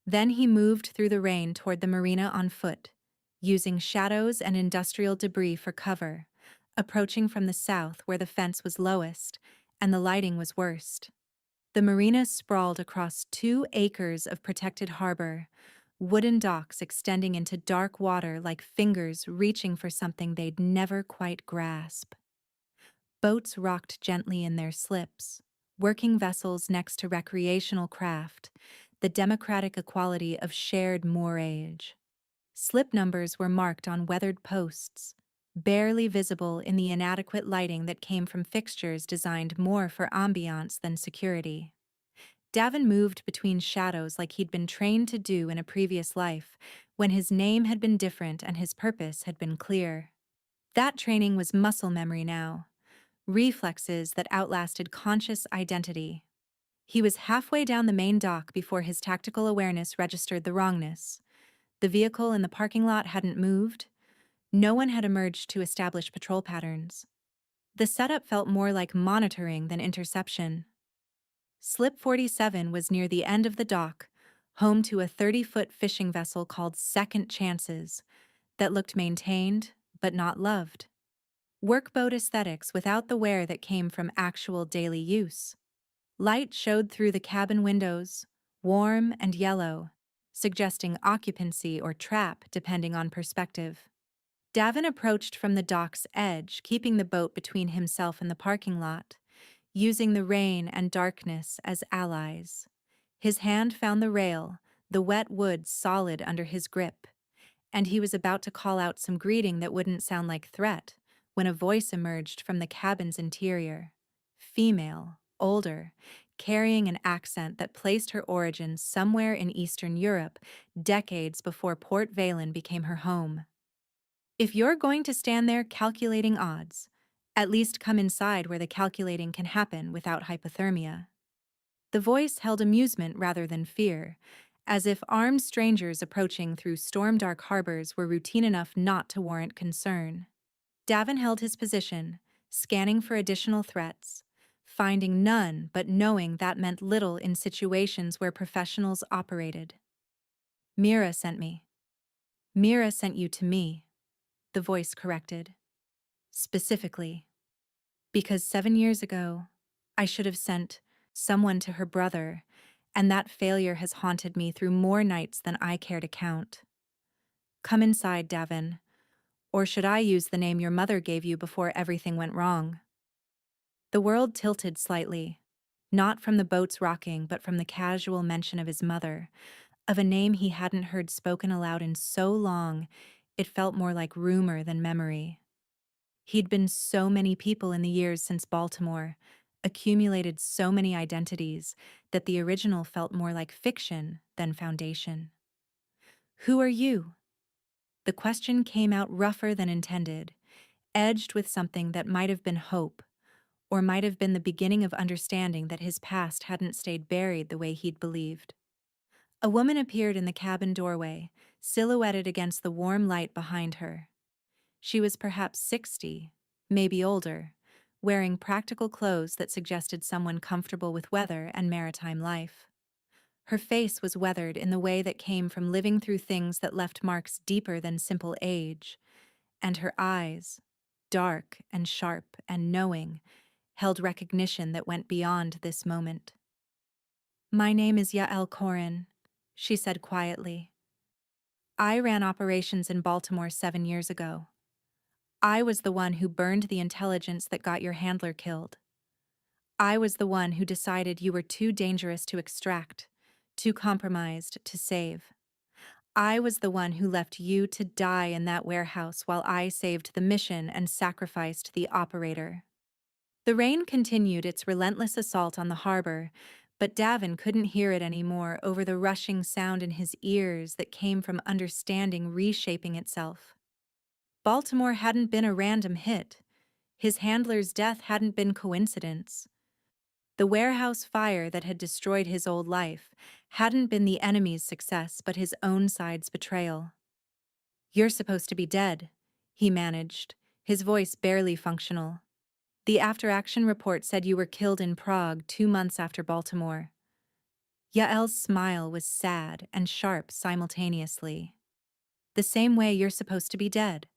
Then he moved through the rain toward the marina on foot, using shadows and industrial debris for cover, approaching from the south where the fence was lowest and the lighting was worst. The marina sprawled across 2 acres of protected harbor, wooden docks extending into dark water like fingers reaching for something they'd never quite grasp. Boats rocked gently in their slips, working vessels next to recreational craft, the democratic equality of shared moorage. Slip numbers were marked on weathered posts, barely visible in the inadequate lighting that came from fixtures designed more for ambiance than security. Davin moved between shadows like he'd been trained to do in a previous life, when his name had been different and his purpose had been clear. That training was muscle memory now, reflexes that outlasted conscious identity. He was halfway down the main dock before his tactical awareness registered the wrongness. The vehicle in the parking lot hadn't moved. No one had emerged to establish patrol patterns. The setup felt more like monitoring than interception. Slip 47 was near the end of the dock, home to a 30-foot fishing vessel called Second Chances, that looked maintained but not loved. Workboat aesthetics without the wear that came from actual daily use. Light showed through the cabin windows, warm and yellow, suggesting occupancy or trap depending on perspective. Davin approached from the dock's edge, keeping the boat between himself and the parking lot, using the rain and darkness as allies. His hand found the rail, the wet wood solid under his grip, and he was about to call out some greeting that wouldn't sound like threat when a voice emerged from the cabin's interior. Female, older, carrying an accent that placed her origins somewhere in Eastern Europe, decades before Port Valen became her home. If you're going to stand there calculating odds, at least come inside where the calculating can happen without hypothermia. The voice held amusement rather than fear, as if armed strangers approaching through storm-dark harbors were routine enough not to warrant concern. Davin held his position, scanning for additional threats, finding none but knowing that meant little in situations where professionals operated. Mira sent me. Mira sent you to me, the voice corrected. Specifically. Because 7 years ago, I should have sent someone to her brother, and that failure has haunted me through more nights than I care to count. Come inside, Davin. Or should I use the name your mother gave you before everything went wrong? The world tilted slightly, not from the boat's rocking, but from the casual mention of his mother, of a name he hadn't heard spoken aloud in so long, it felt more like rumor than memory. He'd been so many people in the years since Baltimore, accumulated so many identities, that the original felt more like fiction than foundation. Who are you? The question came out rougher than intended, edged with something that might have been hope, or might have been the beginning of understanding that his past hadn't stayed buried the way he'd believed. A woman appeared in the cabin doorway, silhouetted against the warm light behind her. She was perhaps 60, maybe older, wearing practical clothes that suggested someone comfortable with weather and maritime life. Her face was weathered in the way that came from living through things that left marks deeper than simple age, and her eyes, dark and sharp and knowing, held recognition that went beyond this moment. "My name is Yael Koren," she said quietly. "I ran operations in Baltimore 7 years ago. I was the one who burned the intelligence that got your handler killed. I was the one who decided you were too dangerous to extract, too compromised to save. I was the one who left you to die in that warehouse while I saved the mission and sacrificed the operator." The rain continued its relentless assault on the harbor, but Davin couldn't hear it anymore over the rushing sound in his ears that came from understanding reshaping itself. Baltimore hadn't been a random hit. His handler's death hadn't been coincidence. The warehouse fire that had destroyed his old life hadn't been the enemy's success but his own side's betrayal. "You're supposed to be dead," he managed, his voice barely functional. "The after-action report said you were killed in Prague 2 months after Baltimore." Yael's smile was sad and sharp simultaneously. "The same way you're supposed to be dead.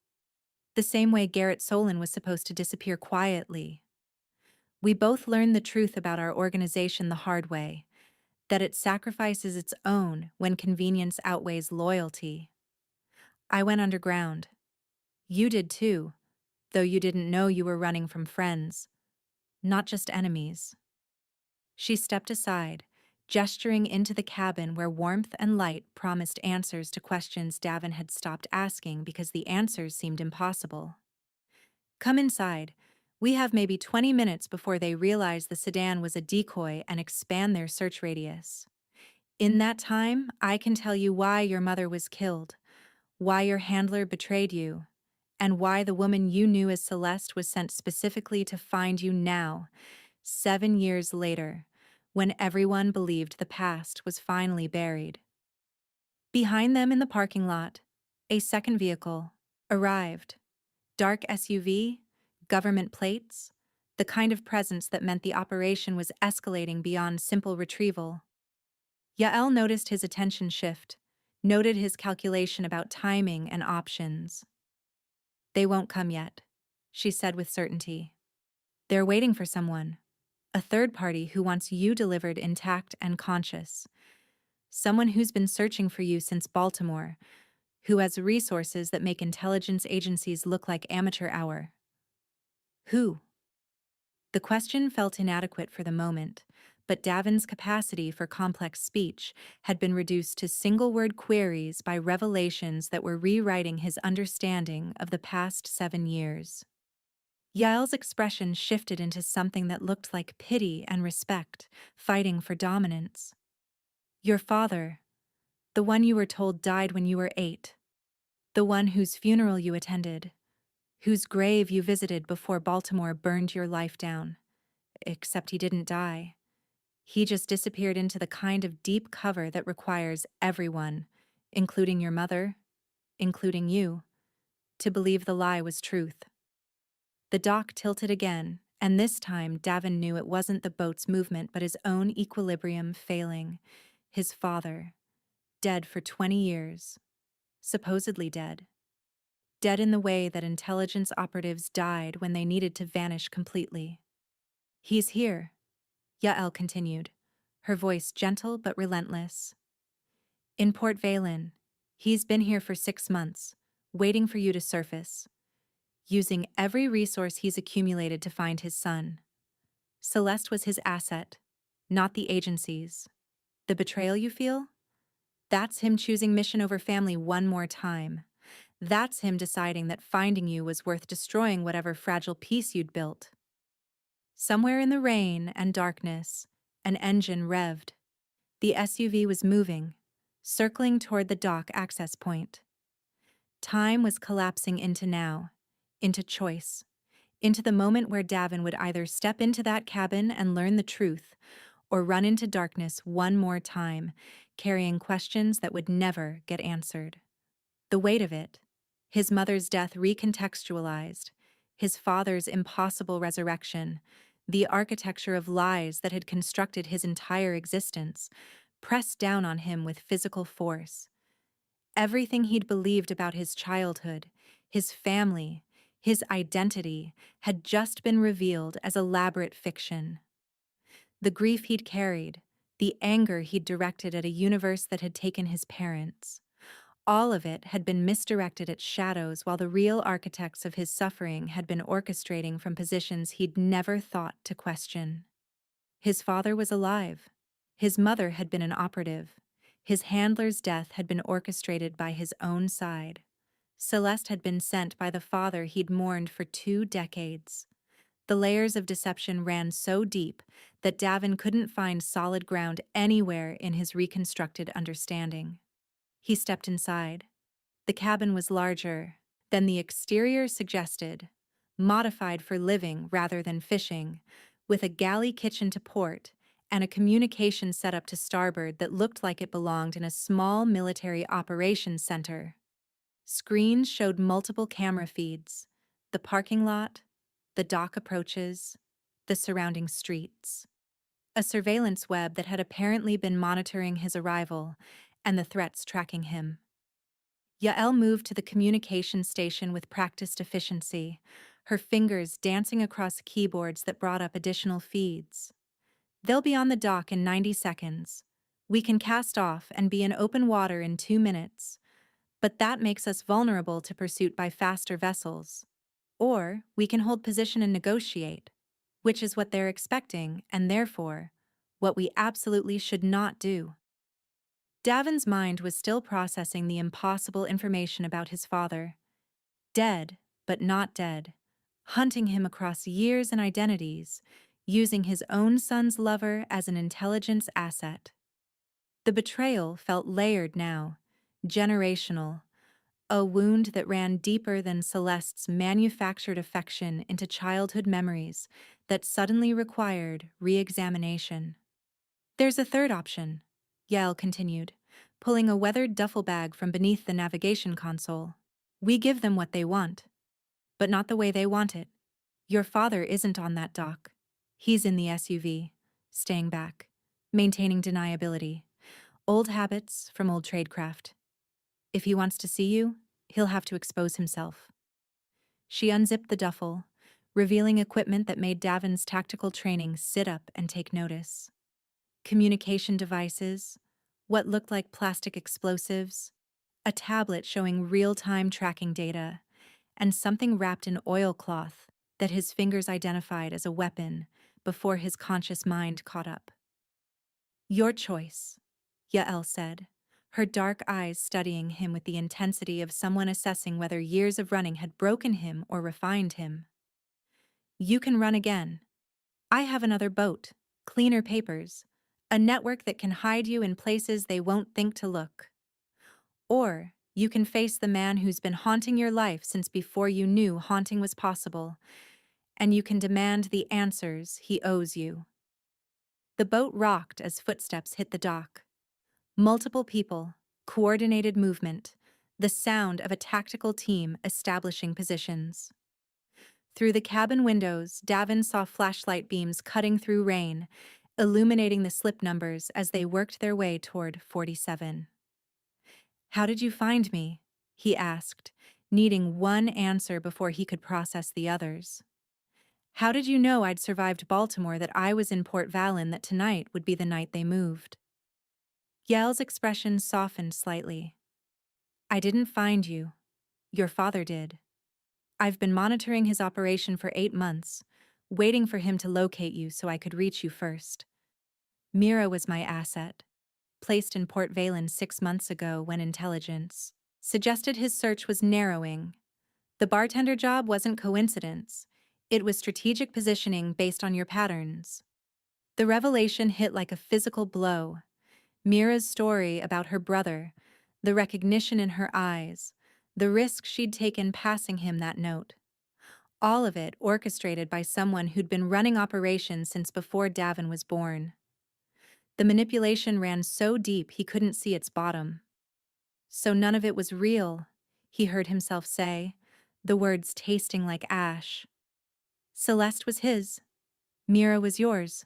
The same way Garrett Solon was supposed to disappear quietly. We both learned the truth about our organization the hard way, that it sacrifices its own when convenience outweighs loyalty. I went underground. You did too, though you didn't know you were running from friends, not just enemies." She stepped aside, gesturing into the cabin where warmth and light promised answers to questions Davin had stopped asking because the answers seemed impossible. "Come inside. We have maybe 20 minutes before they realize the sedan was a decoy and expand their search radius. In that time, I can tell you why your mother was killed, why your handler betrayed you, and why the woman you knew as Celeste was sent specifically to find you now, 7 years later, when everyone believed the past was finally buried." Behind them in the parking lot, a second vehicle arrived. Dark SUV, government plates, the kind of presence that meant the operation was escalating beyond simple retrieval. Yael noticed his attention shift, noted his calculation about timing and options. "They won't come yet," she said with certainty. "They're waiting for someone, a third party who wants you delivered intact and conscious. Someone who's been searching for you since Baltimore, who has resources that make intelligence agencies look like amateur hour." "Who?" The question felt inadequate for the moment, but Davin's capacity for complex speech had been reduced to single-word queries by revelations that were rewriting his understanding of the past 7 years. Yael's expression shifted into something that looked like pity and respect, fighting for dominance. "Your father, the one you were told died when you were 8, the one whose funeral you attended, whose grave you visited before Baltimore burned your life down. Except he didn't die. He just disappeared into the kind of deep cover that requires everyone, including your mother, including you, to believe the lie was truth." The dock tilted again, and this time Davin knew it wasn't the boat's movement but his own equilibrium failing. His father, dead for 20 years, supposedly dead. Dead in the way that intelligence operatives died when they needed to vanish completely. "He's here," Yael continued, her voice gentle but relentless. "In Port Valen. He's been here for 6 months, waiting for you to surface, using every resource he's accumulated to find his son. Celeste was his asset, not the agency's. The betrayal you feel? That's him choosing mission over family one more time. That's him deciding that finding you was worth destroying whatever fragile piece you'd built." Somewhere in the rain and darkness, an engine revved. The SUV was moving, circling toward the dock access point. Time was collapsing into now, into choice, into the moment where Davin would either step into that cabin and learn the truth, or run into darkness one more time, carrying questions that would never get answered. The weight of it, his mother's death recontextualized, his father's impossible resurrection, the architecture of lies that had constructed his entire existence, pressed down on him with physical force. Everything he'd believed about his childhood, his family, his identity, had just been revealed as elaborate fiction. The grief he'd carried, the anger he'd directed at a universe that had taken his parents, all of it had been misdirected at shadows while the real architects of his suffering had been orchestrating from positions he'd never thought to question. His father was alive. His mother had been an operative. His handler's death had been orchestrated by his own side. Celeste had been sent by the father he'd mourned for 2 decades. The layers of deception ran so deep that Davin couldn't find solid ground anywhere in his reconstructed understanding. He stepped inside. The cabin was larger than the exterior suggested, modified for living rather than fishing, with a galley kitchen to port and a communication setup to starboard that looked like it belonged in a small military operations center. Screens showed multiple camera feeds, the parking lot, the dock approaches, the surrounding streets. A surveillance web that had apparently been monitoring his arrival and the threats tracking him. Yael moved to the communication station with practiced efficiency, her fingers dancing across keyboards that brought up additional feeds. They'll be on the dock in 90 seconds. We can cast off and be in open water in 2 minutes, but that makes us vulnerable to pursuit by faster vessels. Or we can hold position and negotiate, which is what they're expecting, and therefore, what we absolutely should not do. Davin's mind was still processing the impossible information about his father. Dead, but not dead, hunting him across years and identities, using his own son's lover as an intelligence asset. The betrayal felt layered now, generational, a wound that ran deeper than Celeste's manufactured affection into childhood memories that suddenly required re-examination. There's a third option, Yael continued, pulling a weathered duffel bag from beneath the navigation console. We give them what they want, but not the way they want it. Your father isn't on that dock. He's in the SUV, staying back, maintaining deniability, old habits from old tradecraft. If he wants to see you, he'll have to expose himself. She unzipped the duffel, revealing equipment that made Davin's tactical training sit up and take notice. Communication devices, what looked like plastic explosives, a tablet showing real-time tracking data, and something wrapped in oilcloth that his fingers identified as a weapon before his conscious mind caught up. Your choice, Yael said, her dark eyes studying him with the intensity of someone assessing whether years of running had broken him or refined him. You can run again. I have another boat, cleaner papers, a network that can hide you in places they won't think to look. Or you can face the man who's been haunting your life since before you knew haunting was possible, and you can demand the answers he owes you. The boat rocked as footsteps hit the dock. Multiple people, coordinated movement, the sound of a tactical team establishing positions. Through the cabin windows, Davin saw flashlight beams cutting through rain, illuminating the slip numbers as they worked their way toward 47. How did you find me? He asked, needing one answer before he could process the others. How did you know I'd survived Baltimore, that I was in Port Vallon, that tonight would be the night they moved? Yael's expression softened slightly. I didn't find you. Your father did. I've been monitoring his operation for 8 months, waiting for him to locate you so I could reach you first. Mira was my asset, placed in Port Vallon 6 months ago when intelligence suggested his search was narrowing. The bartender job wasn't coincidence. It was strategic positioning based on your patterns. The revelation hit like a physical blow. Mira's story about her brother, the recognition in her eyes, the risk she'd taken passing him that note. All of it orchestrated by someone who'd been running operations since before Davin was born. The manipulation ran so deep he couldn't see its bottom. So none of it was real, he heard himself say, the words tasting like ash. Celeste was his. Mira was yours.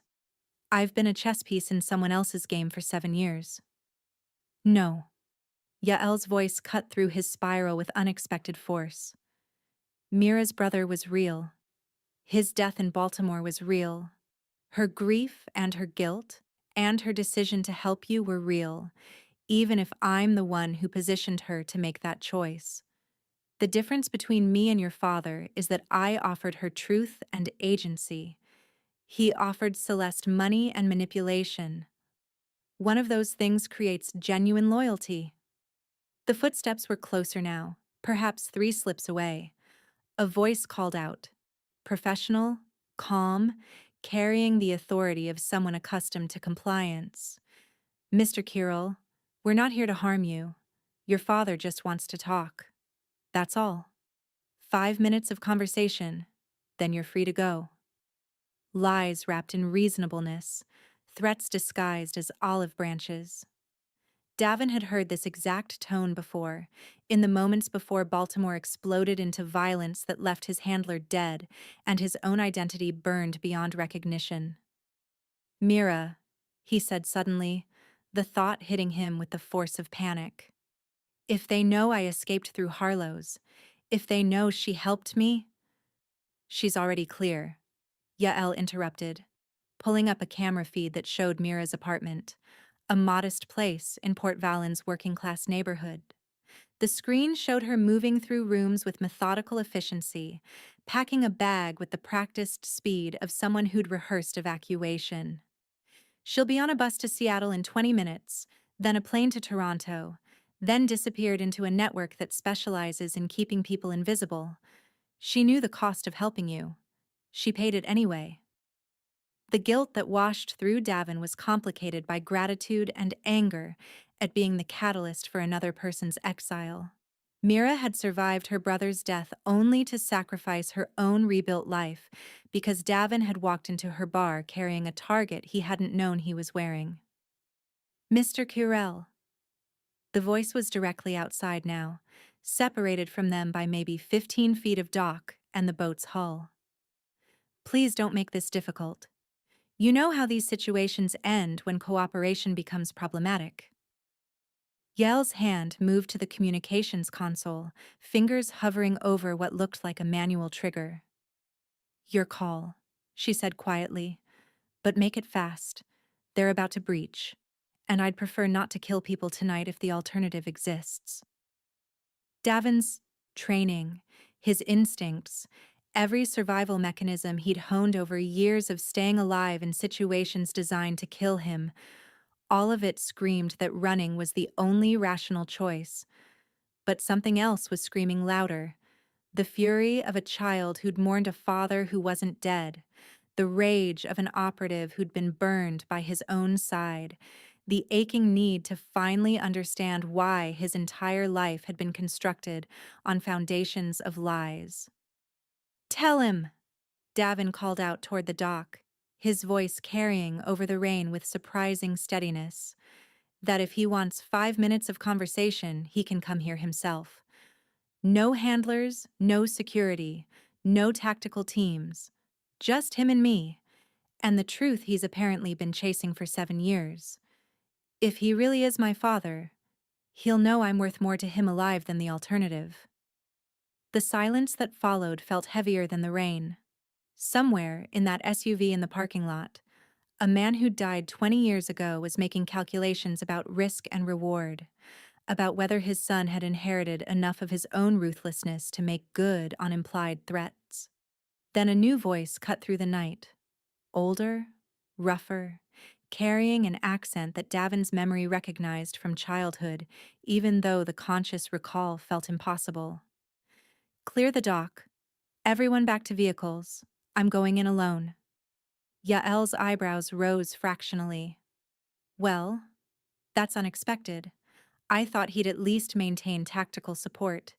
I've been a chess piece in someone else's game for 7 years. No. Yael's voice cut through his spiral with unexpected force. Mira's brother was real. His death in Baltimore was real. Her grief and her guilt and her decision to help you were real, even if I'm the one who positioned her to make that choice. The difference between me and your father is that I offered her truth and agency. He offered Celeste money and manipulation. One of those things creates genuine loyalty. The footsteps were closer now, perhaps 3 slips away. A voice called out. Professional, calm, carrying the authority of someone accustomed to compliance. Mr. Kirill, we're not here to harm you. Your father just wants to talk. That's all. 5 minutes of conversation, then you're free to go. Lies wrapped in reasonableness, threats disguised as olive branches. Davin had heard this exact tone before, in the moments before Baltimore exploded into violence that left his handler dead and his own identity burned beyond recognition. Mira, he said suddenly, the thought hitting him with the force of panic. If they know I escaped through Harlow's, if they know she helped me... She's already clear, Yael interrupted, pulling up a camera feed that showed Mira's apartment, a modest place in Port Valon's working-class neighborhood. The screen showed her moving through rooms with methodical efficiency, packing a bag with the practiced speed of someone who'd rehearsed evacuation. She'll be on a bus to Seattle in 20 minutes, then a plane to Toronto, then disappeared into a network that specializes in keeping people invisible. She knew the cost of helping you. She paid it anyway. The guilt that washed through Davin was complicated by gratitude and anger at being the catalyst for another person's exile. Mira had survived her brother's death only to sacrifice her own rebuilt life because Davin had walked into her bar carrying a target he hadn't known he was wearing. Mr. Curel. The voice was directly outside now, separated from them by maybe 15 feet of dock and the boat's hull. Please don't make this difficult. You know how these situations end when cooperation becomes problematic. Yael's hand moved to the communications console, fingers hovering over what looked like a manual trigger. Your call, she said quietly, but make it fast. They're about to breach, and I'd prefer not to kill people tonight if the alternative exists. Davin's training, his instincts, every survival mechanism he'd honed over years of staying alive in situations designed to kill him, all of it screamed that running was the only rational choice. But something else was screaming louder. The fury of a child who'd mourned a father who wasn't dead. The rage of an operative who'd been burned by his own side. The aching need to finally understand why his entire life had been constructed on foundations of lies. Tell him, Davin called out toward the dock, his voice carrying over the rain with surprising steadiness, that if he wants 5 minutes of conversation, he can come here himself. No handlers, no security, no tactical teams, just him and me, and the truth he's apparently been chasing for 7 years. If he really is my father, he'll know I'm worth more to him alive than the alternative. The silence that followed felt heavier than the rain. Somewhere in that SUV in the parking lot, a man who died 20 years ago was making calculations about risk and reward, about whether his son had inherited enough of his own ruthlessness to make good on implied threats. Then a new voice cut through the night, older, rougher, carrying an accent that Davin's memory recognized from childhood, even though the conscious recall felt impossible. Clear the dock. Everyone back to vehicles. I'm going in alone. Yael's eyebrows rose fractionally. Well, that's unexpected. I thought he'd at least maintain tactical support.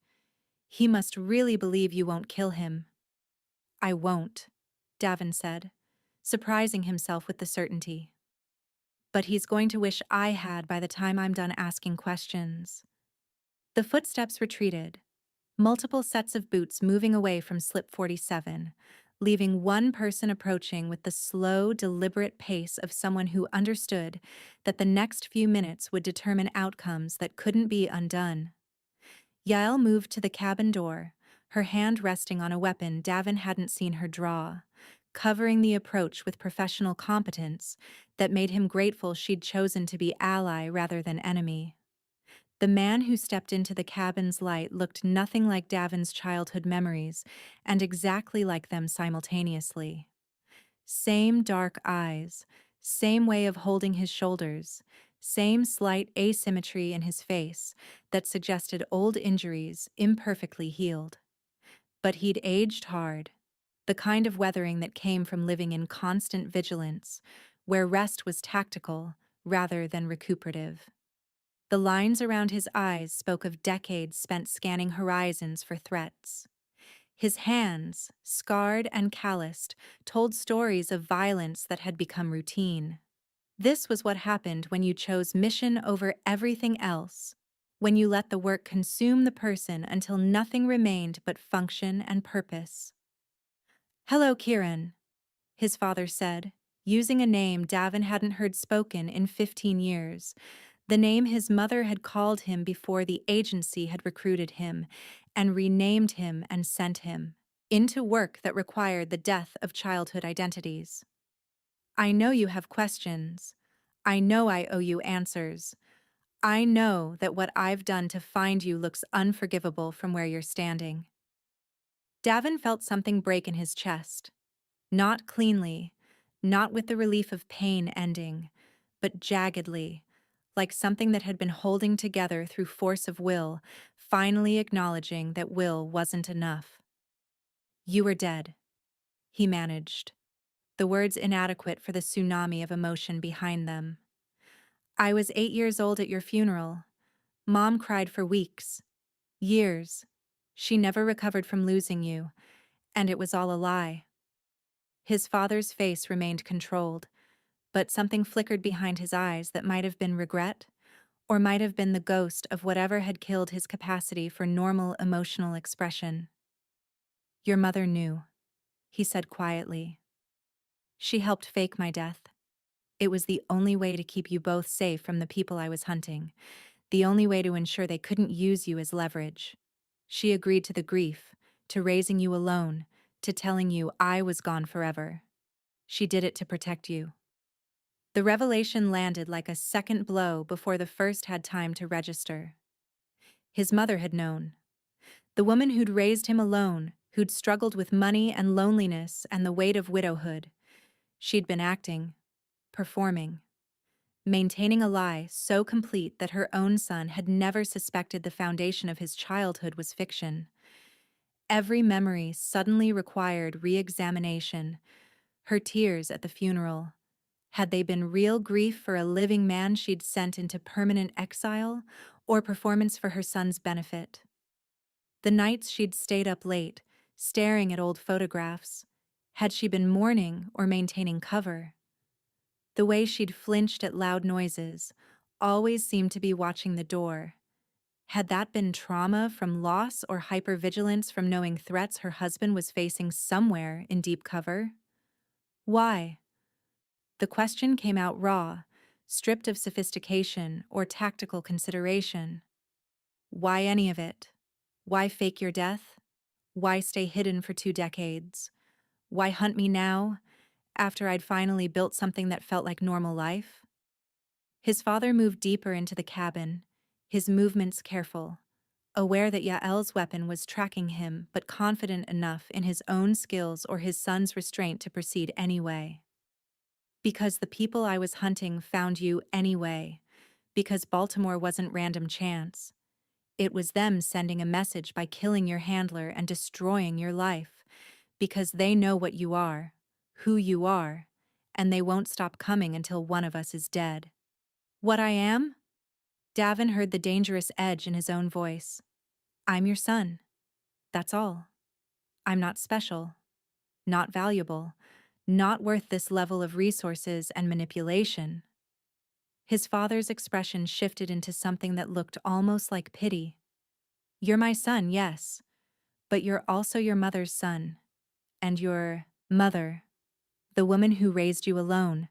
He must really believe you won't kill him. I won't, Davin said, surprising himself with the certainty. But he's going to wish I had by the time I'm done asking questions. The footsteps retreated, multiple sets of boots moving away from slip 47, leaving one person approaching with the slow, deliberate pace of someone who understood that the next few minutes would determine outcomes that couldn't be undone. Yael moved to the cabin door, her hand resting on a weapon Davin hadn't seen her draw, covering the approach with professional competence that made him grateful she'd chosen to be ally rather than enemy. The man who stepped into the cabin's light looked nothing like Davin's childhood memories, and exactly like them simultaneously. Same dark eyes, same way of holding his shoulders, same slight asymmetry in his face that suggested old injuries imperfectly healed. But he'd aged hard, the kind of weathering that came from living in constant vigilance, where rest was tactical rather than recuperative. The lines around his eyes spoke of decades spent scanning horizons for threats. His hands, scarred and calloused, told stories of violence that had become routine. This was what happened when you chose mission over everything else, when you let the work consume the person until nothing remained but function and purpose. "Hello, Kieran," his father said, using a name Davin hadn't heard spoken in 15 years, the name his mother had called him before the agency had recruited him and renamed him and sent him into work that required the death of childhood identities. "I know you have questions. I know I owe you answers. I know that what I've done to find you looks unforgivable from where you're standing." Davin felt something break in his chest. Not cleanly, not with the relief of pain ending, but jaggedly, like something that had been holding together through force of will, finally acknowledging that will wasn't enough. "You were dead," he managed, the words inadequate for the tsunami of emotion behind them. "I was 8 years old at your funeral. Mom cried for weeks, years. She never recovered from losing you, and it was all a lie." His father's face remained controlled, but something flickered behind his eyes that might have been regret, or might have been the ghost of whatever had killed his capacity for normal emotional expression. "Your mother knew," he said quietly. "She helped fake my death. It was the only way to keep you both safe from the people I was hunting, the only way to ensure they couldn't use you as leverage. She agreed to the grief, to raising you alone, to telling you I was gone forever. She did it to protect you." The revelation landed like a second blow before the first had time to register. His mother had known. The woman who'd raised him alone, who'd struggled with money and loneliness and the weight of widowhood. She'd been acting, performing, maintaining a lie so complete that her own son had never suspected the foundation of his childhood was fiction. Every memory suddenly required re-examination. Her tears at the funeral. Had they been real grief for a living man she'd sent into permanent exile, or performance for her son's benefit? The nights she'd stayed up late, staring at old photographs. Had she been mourning or maintaining cover? The way she'd flinched at loud noises, always seemed to be watching the door. Had that been trauma from loss or hypervigilance from knowing threats her husband was facing somewhere in deep cover? Why? The question came out raw, stripped of sophistication or tactical consideration. Why any of it? Why fake your death? Why stay hidden for 2 decades? Why hunt me now, after I'd finally built something that felt like normal life? His father moved deeper into the cabin, his movements careful, aware that Yael's weapon was tracking him but confident enough in his own skills or his son's restraint to proceed anyway. "Because the people I was hunting found you anyway. Because Baltimore wasn't random chance. It was them sending a message by killing your handler and destroying your life. Because they know what you are, who you are, and they won't stop coming until one of us is dead." "What I am?" Davin heard the dangerous edge in his own voice. "I'm your son. That's all. I'm not special, not valuable, not worth this level of resources and manipulation." His father's expression shifted into something that looked almost like pity. "You're my son, yes, but you're also your mother's son, and you're Mother, the woman who raised you alone,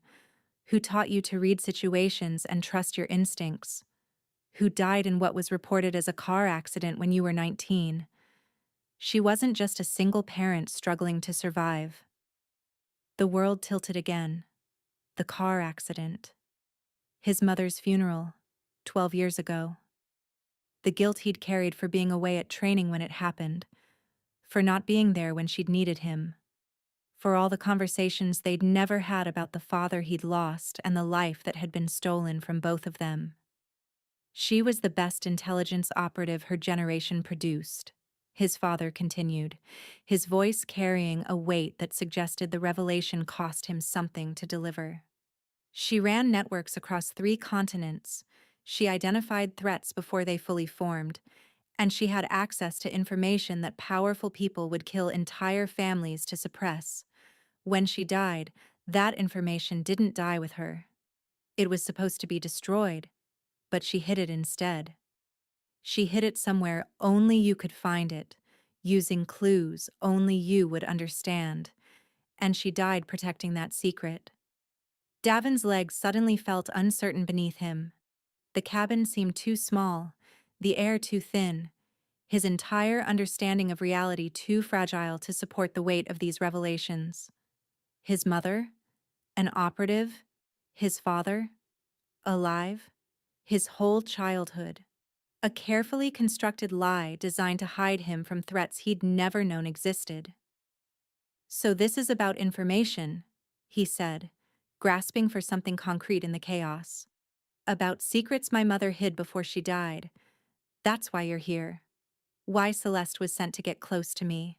who taught you to read situations and trust your instincts, who died in what was reported as a car accident when you were 19. She wasn't just a single parent struggling to survive. The world tilted again. The car accident. His mother's funeral, 12 years ago. The guilt he'd carried for being away at training when it happened, for not being there when she'd needed him, for all the conversations they'd never had about the father he'd lost and the life that had been stolen from both of them. She was the best intelligence operative her generation produced, his father continued, his voice carrying a weight that suggested the revelation cost him something to deliver. She ran networks across 3 continents, she identified threats before they fully formed, and she had access to information that powerful people would kill entire families to suppress. When she died, that information didn't die with her. It was supposed to be destroyed, but she hid it instead. She hid it somewhere only you could find it, using clues only you would understand, and she died protecting that secret. Davin's legs suddenly felt uncertain beneath him. The cabin seemed too small, the air too thin, his entire understanding of reality too fragile to support the weight of these revelations. His mother, an operative, his father, alive, his whole childhood. A carefully constructed lie designed to hide him from threats he'd never known existed. So this is about information, he said, grasping for something concrete in the chaos. About secrets my mother hid before she died. That's why you're here. Why Celeste was sent to get close to me.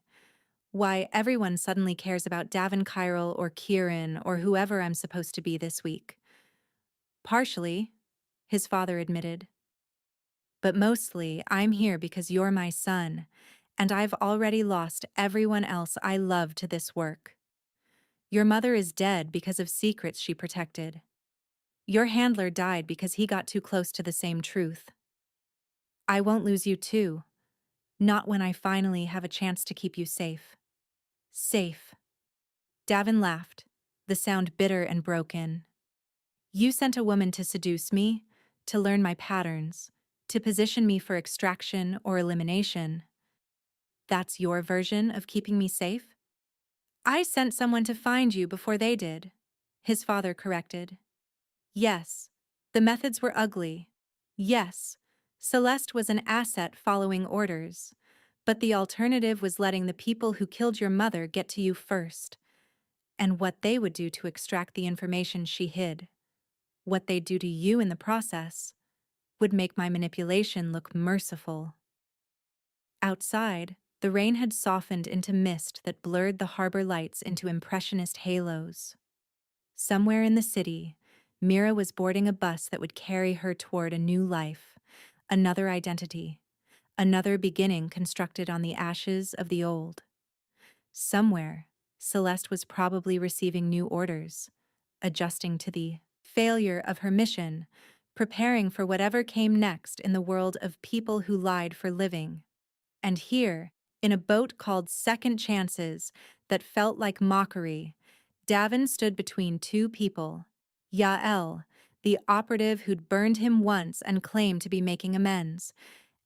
Why everyone suddenly cares about Davin Chiral or Kieran or whoever I'm supposed to be this week. Partially, his father admitted. But mostly, I'm here because you're my son, and I've already lost everyone else I love to this work. Your mother is dead because of secrets she protected. Your handler died because he got too close to the same truth. I won't lose you too. Not when I finally have a chance to keep you safe. Safe. Davin laughed, the sound bitter and broken. You sent a woman to seduce me, to learn my patterns, to position me for extraction or elimination. That's your version of keeping me safe? I sent someone to find you before they did, his father corrected. Yes, the methods were ugly. Yes, Celeste was an asset following orders. But the alternative was letting the people who killed your mother get to you first, and what they would do to extract the information she hid. What they'd do to you in the process would make my manipulation look merciful. Outside, the rain had softened into mist that blurred the harbor lights into impressionist halos. Somewhere in the city, Mira was boarding a bus that would carry her toward a new life, another identity, another beginning constructed on the ashes of the old. Somewhere, Celeste was probably receiving new orders, adjusting to the failure of her mission, preparing for whatever came next in the world of people who lied for living. And here, in a boat called Second Chances that felt like mockery, Davin stood between 2 people. Yael, the operative who'd burned him once and claimed to be making amends,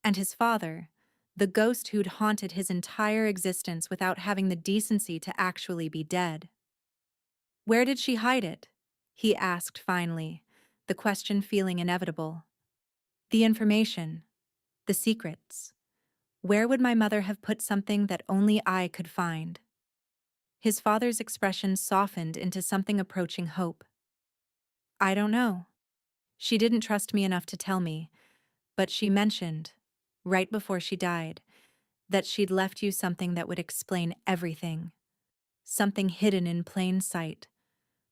and his father, the ghost who'd haunted his entire existence without having the decency to actually be dead. Where did she hide it? He asked finally, the question feeling inevitable. The information. The secrets. Where would my mother have put something that only I could find? His father's expression softened into something approaching hope. I don't know. She didn't trust me enough to tell me, but she mentioned, right before she died, that she'd left you something that would explain everything. Something hidden in plain sight,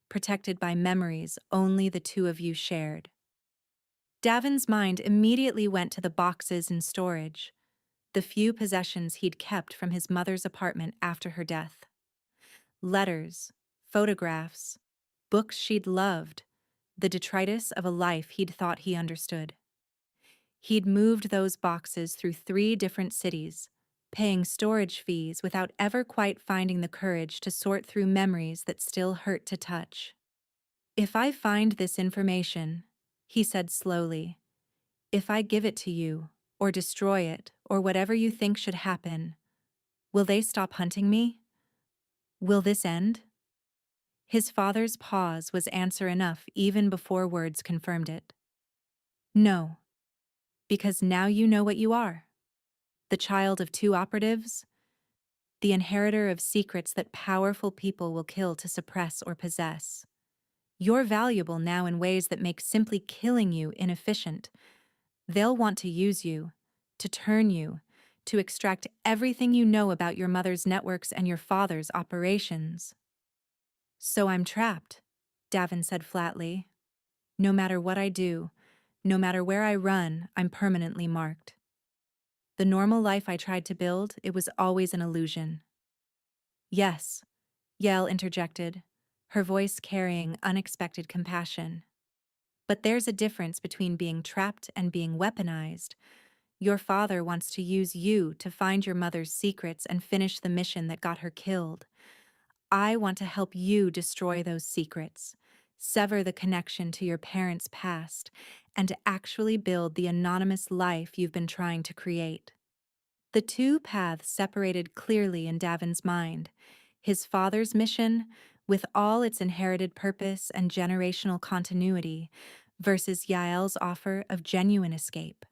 protected by memories only the 2 of you shared. Davin's mind immediately went to the boxes in storage, the few possessions he'd kept from his mother's apartment after her death. Letters, photographs, books she'd loved, the detritus of a life he'd thought he understood. He'd moved those boxes through 3 different cities, paying storage fees without ever quite finding the courage to sort through memories that still hurt to touch. "If I find this information," he said slowly, "if I give it to you, or destroy it, or whatever you think should happen, will they stop hunting me? Will this end?" His father's pause was answer enough even before words confirmed it. "No, because now you know what you are. The child of two operatives, the inheritor of secrets that powerful people will kill to suppress or possess. You're valuable now in ways that make simply killing you inefficient. They'll want to use you, to turn you, to extract everything you know about your mother's networks and your father's operations." "So I'm trapped," Davin said flatly. "No matter what I do, no matter where I run, I'm permanently marked. The normal life I tried to build, it was always an illusion." "Yes," Yael interjected, her voice carrying unexpected compassion. "But there's a difference between being trapped and being weaponized. Your father wants to use you to find your mother's secrets and finish the mission that got her killed. I want to help you destroy those secrets, sever the connection to your parents' past, and actually build the anonymous life you've been trying to create." The two paths separated clearly in Davin's mind: his father's mission, with all its inherited purpose and generational continuity, versus Yael's offer of genuine escape.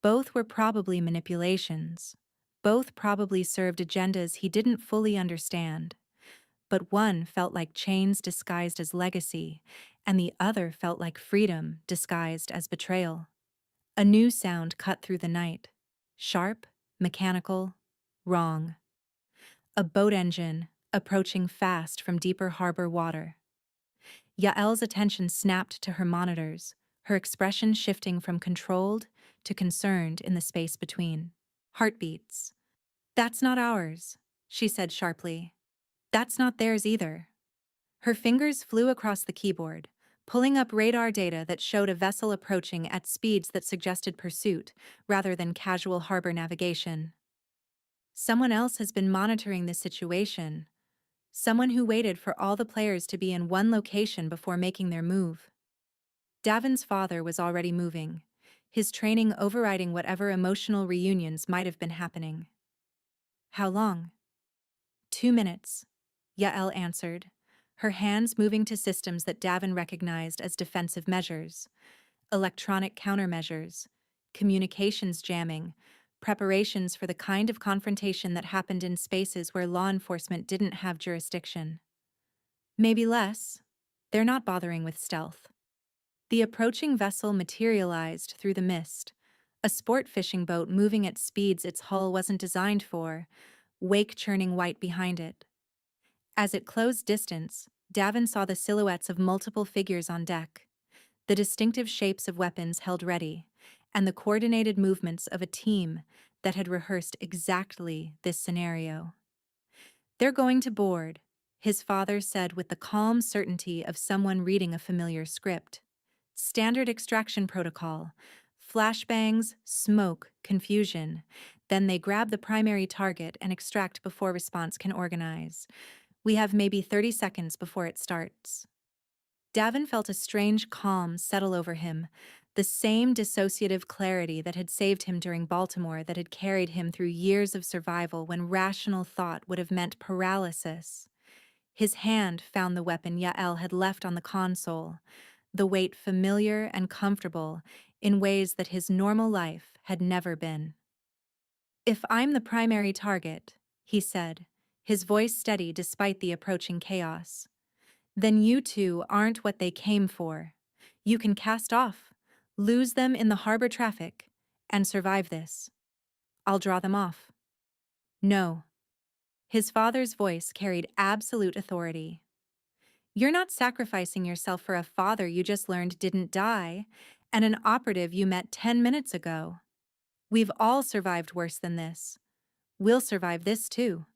Both were probably manipulations. Both probably served agendas he didn't fully understand. But one felt like chains disguised as legacy, and the other felt like freedom disguised as betrayal. A new sound cut through the night. Sharp, mechanical, wrong. A boat engine, approaching fast from deeper harbor water. Yael's attention snapped to her monitors, her expression shifting from controlled to concerned in the space between. Heartbeats. "That's not ours," she said sharply. "That's not theirs either." Her fingers flew across the keyboard, pulling up radar data that showed a vessel approaching at speeds that suggested pursuit rather than casual harbor navigation. Someone else has been monitoring this situation. Someone who waited for all the players to be in one location before making their move. Davin's father was already moving, his training overriding whatever emotional reunions might have been happening. "How long?" "2 minutes," Yael answered, her hands moving to systems that Davin recognized as defensive measures: electronic countermeasures, communications jamming, preparations for the kind of confrontation that happened in spaces where law enforcement didn't have jurisdiction. "Maybe less. They're not bothering with stealth." The approaching vessel materialized through the mist, a sport fishing boat moving at speeds its hull wasn't designed for, wake churning white behind it. As it closed distance, Davin saw the silhouettes of multiple figures on deck, the distinctive shapes of weapons held ready, and the coordinated movements of a team that had rehearsed exactly this scenario. "They're going to board," his father said with the calm certainty of someone reading a familiar script. "Standard extraction protocol. Flashbangs, smoke, confusion. Then they grab the primary target and extract before response can organize. We have maybe 30 seconds before it starts." Davin felt a strange calm settle over him, the same dissociative clarity that had saved him during Baltimore, that had carried him through years of survival when rational thought would have meant paralysis. His hand found the weapon Yael had left on the console, the weight familiar and comfortable in ways that his normal life had never been. "If I'm the primary target," he said, his voice steady despite the approaching chaos, "then you two aren't what they came for. You can cast off, lose them in the harbor traffic, and survive this. I'll draw them off." "No." His father's voice carried absolute authority. "You're not sacrificing yourself for a father you just learned didn't die, and an operative you met 10 minutes ago. We've all survived worse than this. We'll survive this too."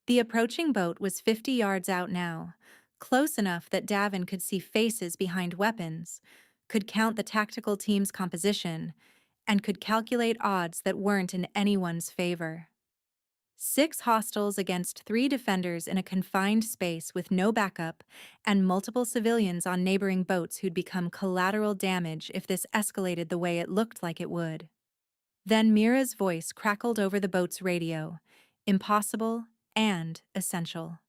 The approaching boat was 50 yards out now, close enough that Davin could see faces behind weapons, could count the tactical team's composition, and could calculate odds that weren't in anyone's favor. 6 hostiles against 3 defenders in a confined space with no backup, and multiple civilians on neighboring boats who'd become collateral damage if this escalated the way it looked like it would. Then Mira's voice crackled over the boat's radio, impossible and essential.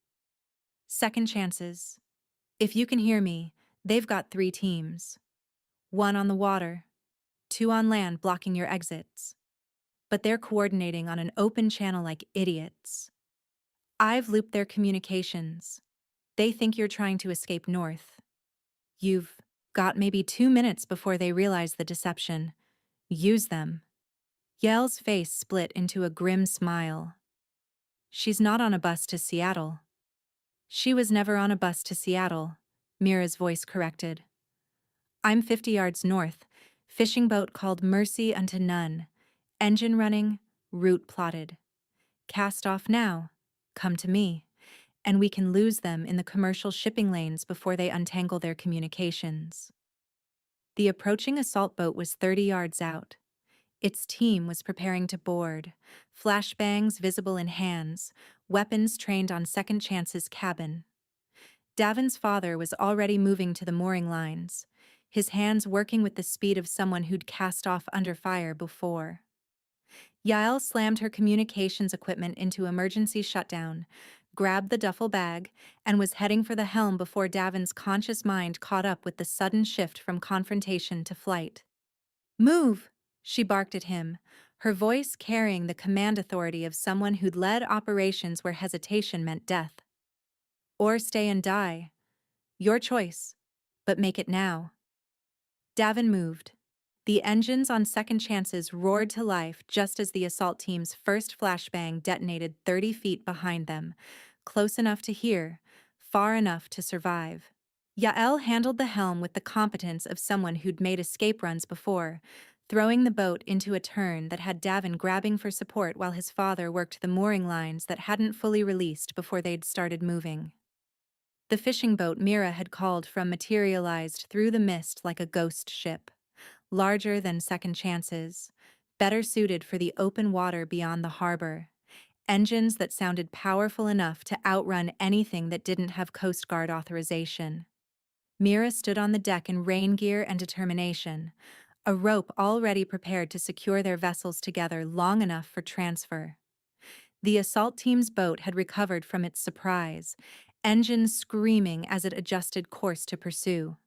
Second chances. If you can hear me, they've got 3 teams. 1 on the water, 2 on land blocking your exits. But they're coordinating on an open channel like idiots. I've looped their communications. They think you're trying to escape north. You've got maybe 2 minutes before they realize the deception. Use them. Yael's face split into a grim smile. She's not on a bus to Seattle. She was never on a bus to Seattle, Mira's voice corrected. I'm 50 yards north, fishing boat called Mercy Unto None. Engine running, route plotted. Cast off now. Come to me. And we can lose them in the commercial shipping lanes before they untangle their communications. The approaching assault boat was 30 yards out. Its team was preparing to board, flashbangs visible in hands, weapons trained on Second Chance's cabin. Davin's father was already moving to the mooring lines, his hands working with the speed of someone who'd cast off under fire before. Yael slammed her communications equipment into emergency shutdown, grabbed the duffel bag, and was heading for the helm before Davin's conscious mind caught up with the sudden shift from confrontation to flight. Move! She barked at him, her voice carrying the command authority of someone who'd led operations where hesitation meant death. Or stay and die. Your choice. But make it now. Davin moved. The engines on Second Chances roared to life just as the assault team's first flashbang detonated 30 feet behind them, close enough to hear, far enough to survive. Yael handled the helm with the competence of someone who'd made escape runs before, throwing the boat into a turn that had Davin grabbing for support while his father worked the mooring lines that hadn't fully released before they'd started moving. The fishing boat Mira had called from materialized through the mist like a ghost ship, larger than Second Chances, better suited for the open water beyond the harbor, engines that sounded powerful enough to outrun anything that didn't have Coast Guard authorization. Mira stood on the deck in rain gear and determination, a rope already prepared to secure their vessels together long enough for transfer. The assault team's boat had recovered from its surprise, engines screaming as it adjusted course to pursue.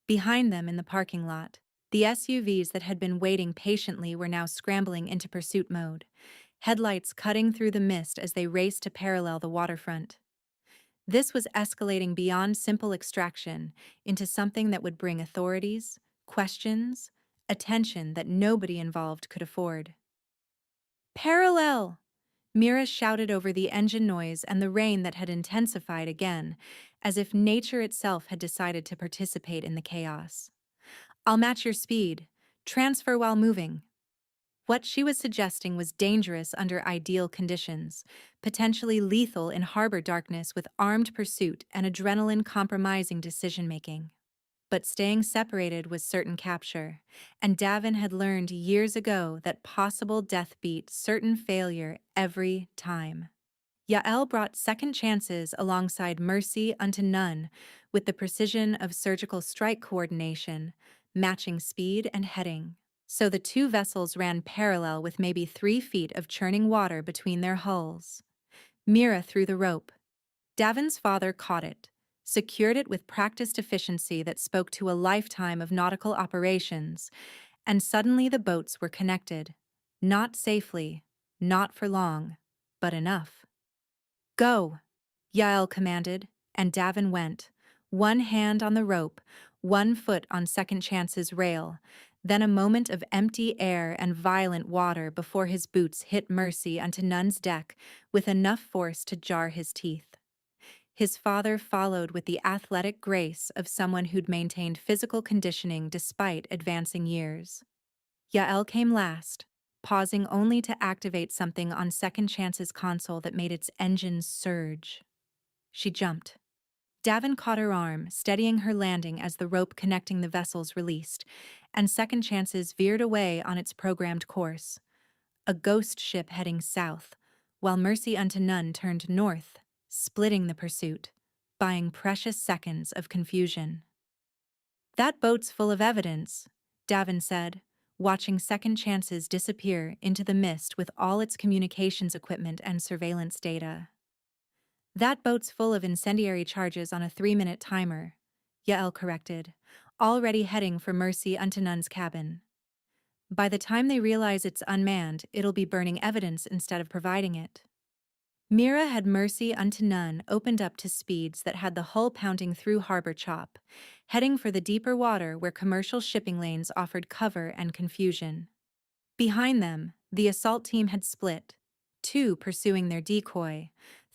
Behind them in the parking lot, the SUVs that had been waiting patiently were now scrambling into pursuit mode, headlights cutting through the mist as they raced to parallel the waterfront. This was escalating beyond simple extraction into something that would bring authorities, questions, attention that nobody involved could afford. Parallel! Mira shouted over the engine noise and the rain that had intensified again, as if nature itself had decided to participate in the chaos. I'll match your speed. Transfer while moving. What she was suggesting was dangerous under ideal conditions, potentially lethal in harbor darkness with armed pursuit and adrenaline-compromising decision-making. But staying separated was certain capture, and Davin had learned years ago that possible death beat certain failure every time. Yael brought Second Chances alongside Mercy Unto None with the precision of surgical strike coordination, matching speed and heading. So the two vessels ran parallel with maybe 3 feet of churning water between their hulls. Mira threw the rope. Davin's father caught it, secured it with practiced efficiency that spoke to a lifetime of nautical operations, and suddenly the boats were connected. Not safely, not for long, but enough. Go, Yael commanded, and Davin went, one hand on the rope, 1 foot on Second Chance's rail, then a moment of empty air and violent water before his boots hit Mercy Unto None's deck with enough force to jar his teeth. His father followed with the athletic grace of someone who'd maintained physical conditioning despite advancing years. Yael came last, pausing only to activate something on Second Chance's console that made its engines surge. She jumped. Davin caught her arm, steadying her landing as the rope connecting the vessels released, and Second Chances veered away on its programmed course. A ghost ship heading south, while Mercy Unto None turned north, splitting the pursuit, buying precious seconds of confusion. "That boat's full of evidence," Davin said, watching Second Chances disappear into the mist with all its communications equipment and surveillance data. "That boat's full of incendiary charges on a 3-minute timer," Yael corrected, already heading for Mercy Unto None's cabin. "By the time they realize it's unmanned, it'll be burning evidence instead of providing it." Mira had Mercy Unto None opened up to speeds that had the hull pounding through harbor chop, heading for the deeper water where commercial shipping lanes offered cover and confusion. Behind them, the assault team had split, 2 pursuing their decoy,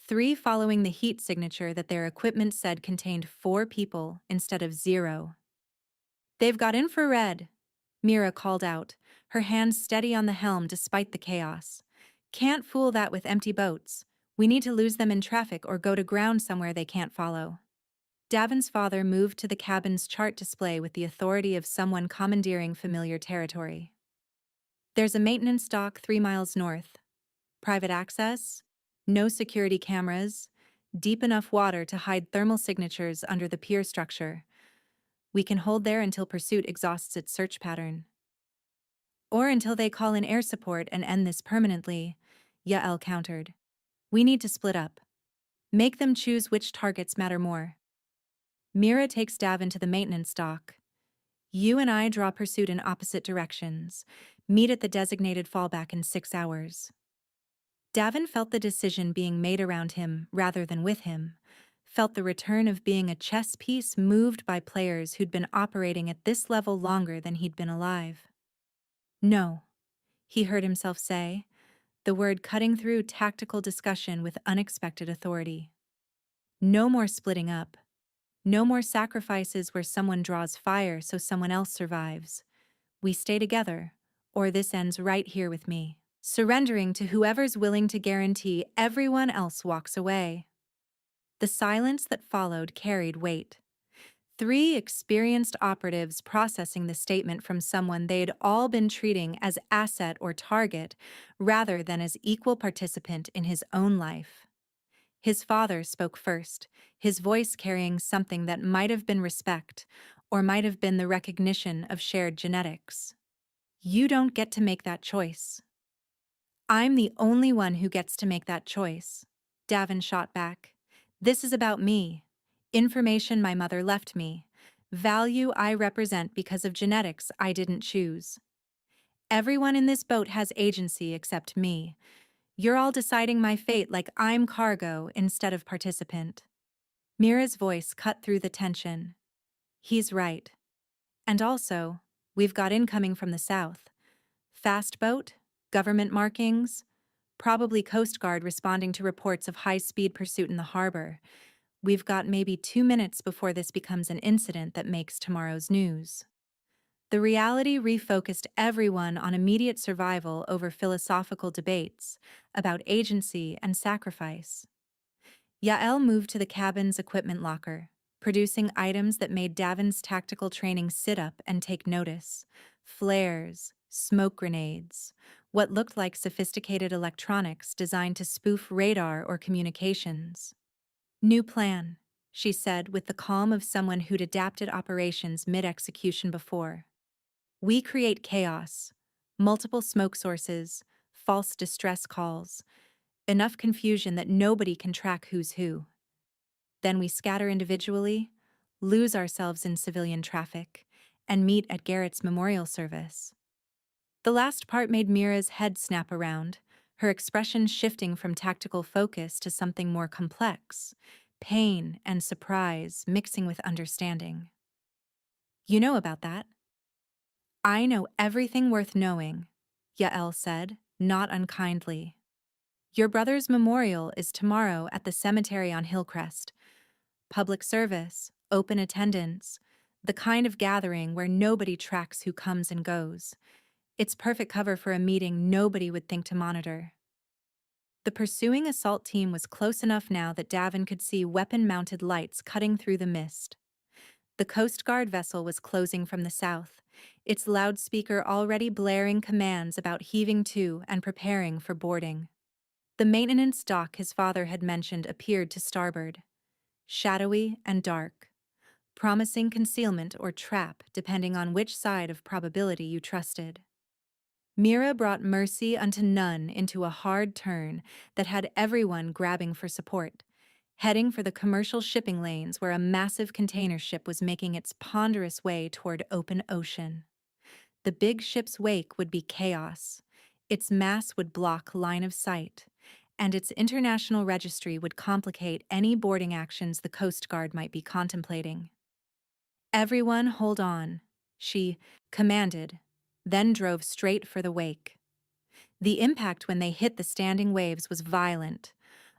3 following the heat signature that their equipment said contained 4 people instead of 0. "They've got infrared," Mira called out, her hands steady on the helm despite the chaos. "Can't fool that with empty boats. We need to lose them in traffic or go to ground somewhere they can't follow." Davin's father moved to the cabin's chart display with the authority of someone commandeering familiar territory. "There's a maintenance dock 3 miles north. Private access, no security cameras, deep enough water to hide thermal signatures under the pier structure. We can hold there until pursuit exhausts its search pattern. Or until they call in air support and end this permanently," Yael countered. "We need to split up. Make them choose which targets matter more." Mira takes Davin to the maintenance dock. "You and I draw pursuit in opposite directions. Meet at the designated fallback in 6 hours." Davin felt the decision being made around him rather than with him, felt the return of being a chess piece moved by players who'd been operating at this level longer than he'd been alive. "No," he heard himself say, the word cutting through tactical discussion with unexpected authority. "No more splitting up. No more sacrifices where someone draws fire so someone else survives. We stay together, or this ends right here with me, surrendering to whoever's willing to guarantee everyone else walks away." The silence that followed carried weight. 3 experienced operatives processing the statement from someone they'd all been treating as asset or target rather than as equal participant in his own life. His father spoke first, his voice carrying something that might have been respect or might have been the recognition of shared genetics. "You don't get to make that choice." "I'm the only one who gets to make that choice," Davin shot back. "This is about me. Information my mother left me. Value I represent because of genetics I didn't choose. Everyone in this boat has agency except me. You're all deciding my fate like I'm cargo instead of participant." Mira's voice cut through the tension. "He's right. And also, we've got incoming from the south. Fast boat, government markings, probably Coast Guard responding to reports of high-speed pursuit in the harbor. We've got maybe 2 minutes before this becomes an incident that makes tomorrow's news." The reality refocused everyone on immediate survival over philosophical debates about agency and sacrifice. Yael moved to the cabin's equipment locker, producing items that made Davin's tactical training sit up and take notice: flares, smoke grenades, what looked like sophisticated electronics designed to spoof radar or communications. "New plan," she said with the calm of someone who'd adapted operations mid-execution before. "We create chaos, multiple smoke sources, false distress calls, enough confusion that nobody can track who's who. Then we scatter individually, lose ourselves in civilian traffic, and meet at Garrett's memorial service." The last part made Mira's head snap around, her expression shifting from tactical focus to something more complex, pain and surprise mixing with understanding. "You know about that?" "I know everything worth knowing," Yael said, not unkindly. "Your brother's memorial is tomorrow at the cemetery on Hillcrest. Public service, open attendance, the kind of gathering where nobody tracks who comes and goes. It's perfect cover for a meeting nobody would think to monitor." The pursuing assault team was close enough now that Davin could see weapon-mounted lights cutting through the mist. The Coast Guard vessel was closing from the south, its loudspeaker already blaring commands about heaving to and preparing for boarding. The maintenance dock his father had mentioned appeared to starboard, shadowy and dark, promising concealment or trap depending on which side of probability you trusted. Mira brought mercy unto none into a hard turn that had everyone grabbing for support, heading for the commercial shipping lanes where a massive container ship was making its ponderous way toward open ocean. The big ship's wake would be chaos. Its mass would block line of sight, and its international registry would complicate any boarding actions the Coast Guard might be contemplating. "Everyone hold on," she commanded, then drove straight for the wake. The impact when they hit the standing waves was violent,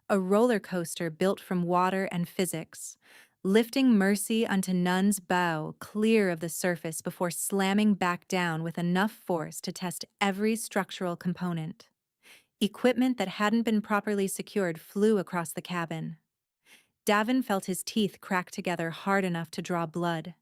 a roller coaster built from water and physics, lifting Mercy unto None's bow clear of the surface before slamming back down with enough force to test every structural component. Equipment that hadn't been properly secured flew across the cabin. Davin felt his teeth crack together hard enough to draw blood.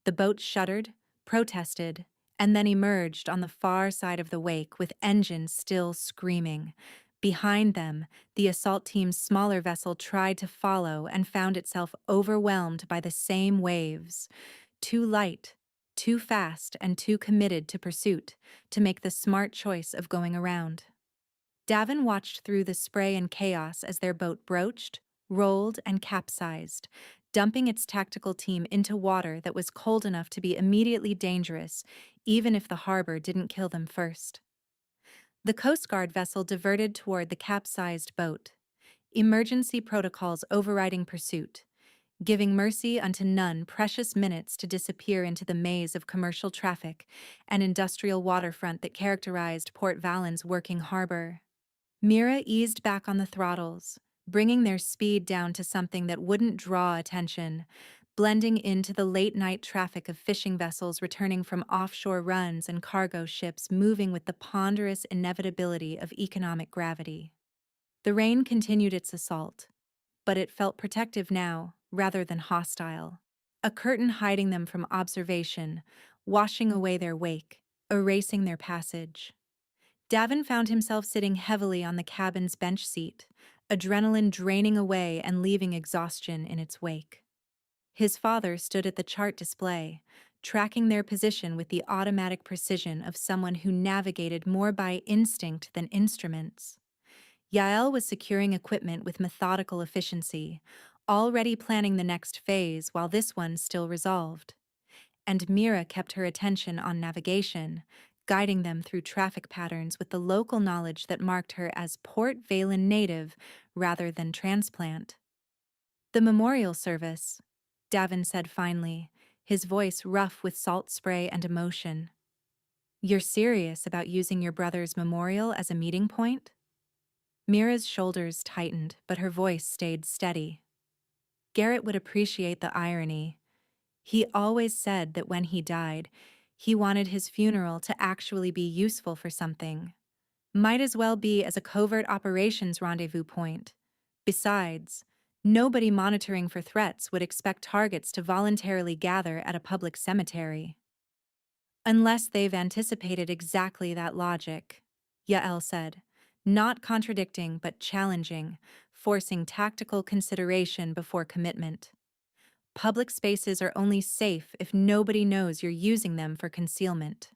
The boat shuddered, protested, and then emerged on the far side of the wake with engines still screaming. Behind them, the assault team's smaller vessel tried to follow and found itself overwhelmed by the same waves. Too light, too fast, and too committed to pursuit to make the smart choice of going around. Davin watched through the spray and chaos as their boat broached, rolled, and capsized, dumping its tactical team into water that was cold enough to be immediately dangerous, even if the harbor didn't kill them first. The Coast Guard vessel diverted toward the capsized boat, emergency protocols overriding pursuit, giving mercy unto none precious minutes to disappear into the maze of commercial traffic and industrial waterfront that characterized Port Valon's working harbor. Mira eased back on the throttles, bringing their speed down to something that wouldn't draw attention, blending into the late-night traffic of fishing vessels returning from offshore runs and cargo ships moving with the ponderous inevitability of economic gravity. The rain continued its assault, but it felt protective now, rather than hostile. A curtain hiding them from observation, washing away their wake, erasing their passage. Davin found himself sitting heavily on the cabin's bench seat, adrenaline draining away and leaving exhaustion in its wake. His father stood at the chart display, tracking their position with the automatic precision of someone who navigated more by instinct than instruments. Yael was securing equipment with methodical efficiency, already planning the next phase while this one still resolved. And Mira kept her attention on navigation, guiding them through traffic patterns with the local knowledge that marked her as Port Valen native rather than transplant. "The memorial service," Davin said finally, his voice rough with salt spray and emotion. "You're serious about using your brother's memorial as a meeting point?" Mira's shoulders tightened, but her voice stayed steady. Garrett would appreciate the irony. He always said that when he died, he wanted his funeral to actually be useful for something. Might as well be as a covert operations rendezvous point. Besides, nobody monitoring for threats would expect targets to voluntarily gather at a public cemetery. "Unless they've anticipated exactly that logic," Yael said, not contradicting but challenging, forcing tactical consideration before commitment. "Public spaces are only safe if nobody knows you're using them for concealment."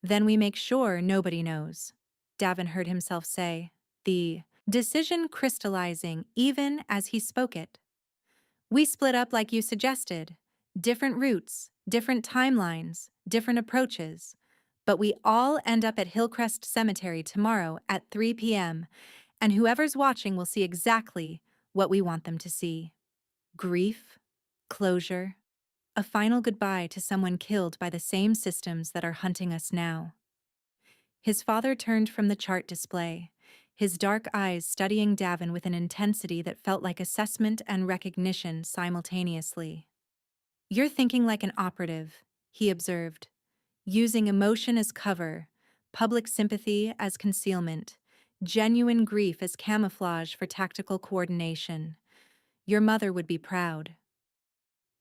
"Then we make sure nobody knows," Davin heard himself say, the decision crystallizing even as he spoke it. "We split up like you suggested. Different routes, different timelines, different approaches. But we all end up at Hillcrest Cemetery tomorrow at 3 p.m., and whoever's watching will see exactly what we want them to see. Grief, closure, a final goodbye to someone killed by the same systems that are hunting us now." His father turned from the chart display, his dark eyes studying Davin with an intensity that felt like assessment and recognition simultaneously. "You're thinking like an operative," he observed, using emotion as cover, public sympathy as concealment, Genuine grief as camouflage for tactical coordination. Your mother would be proud.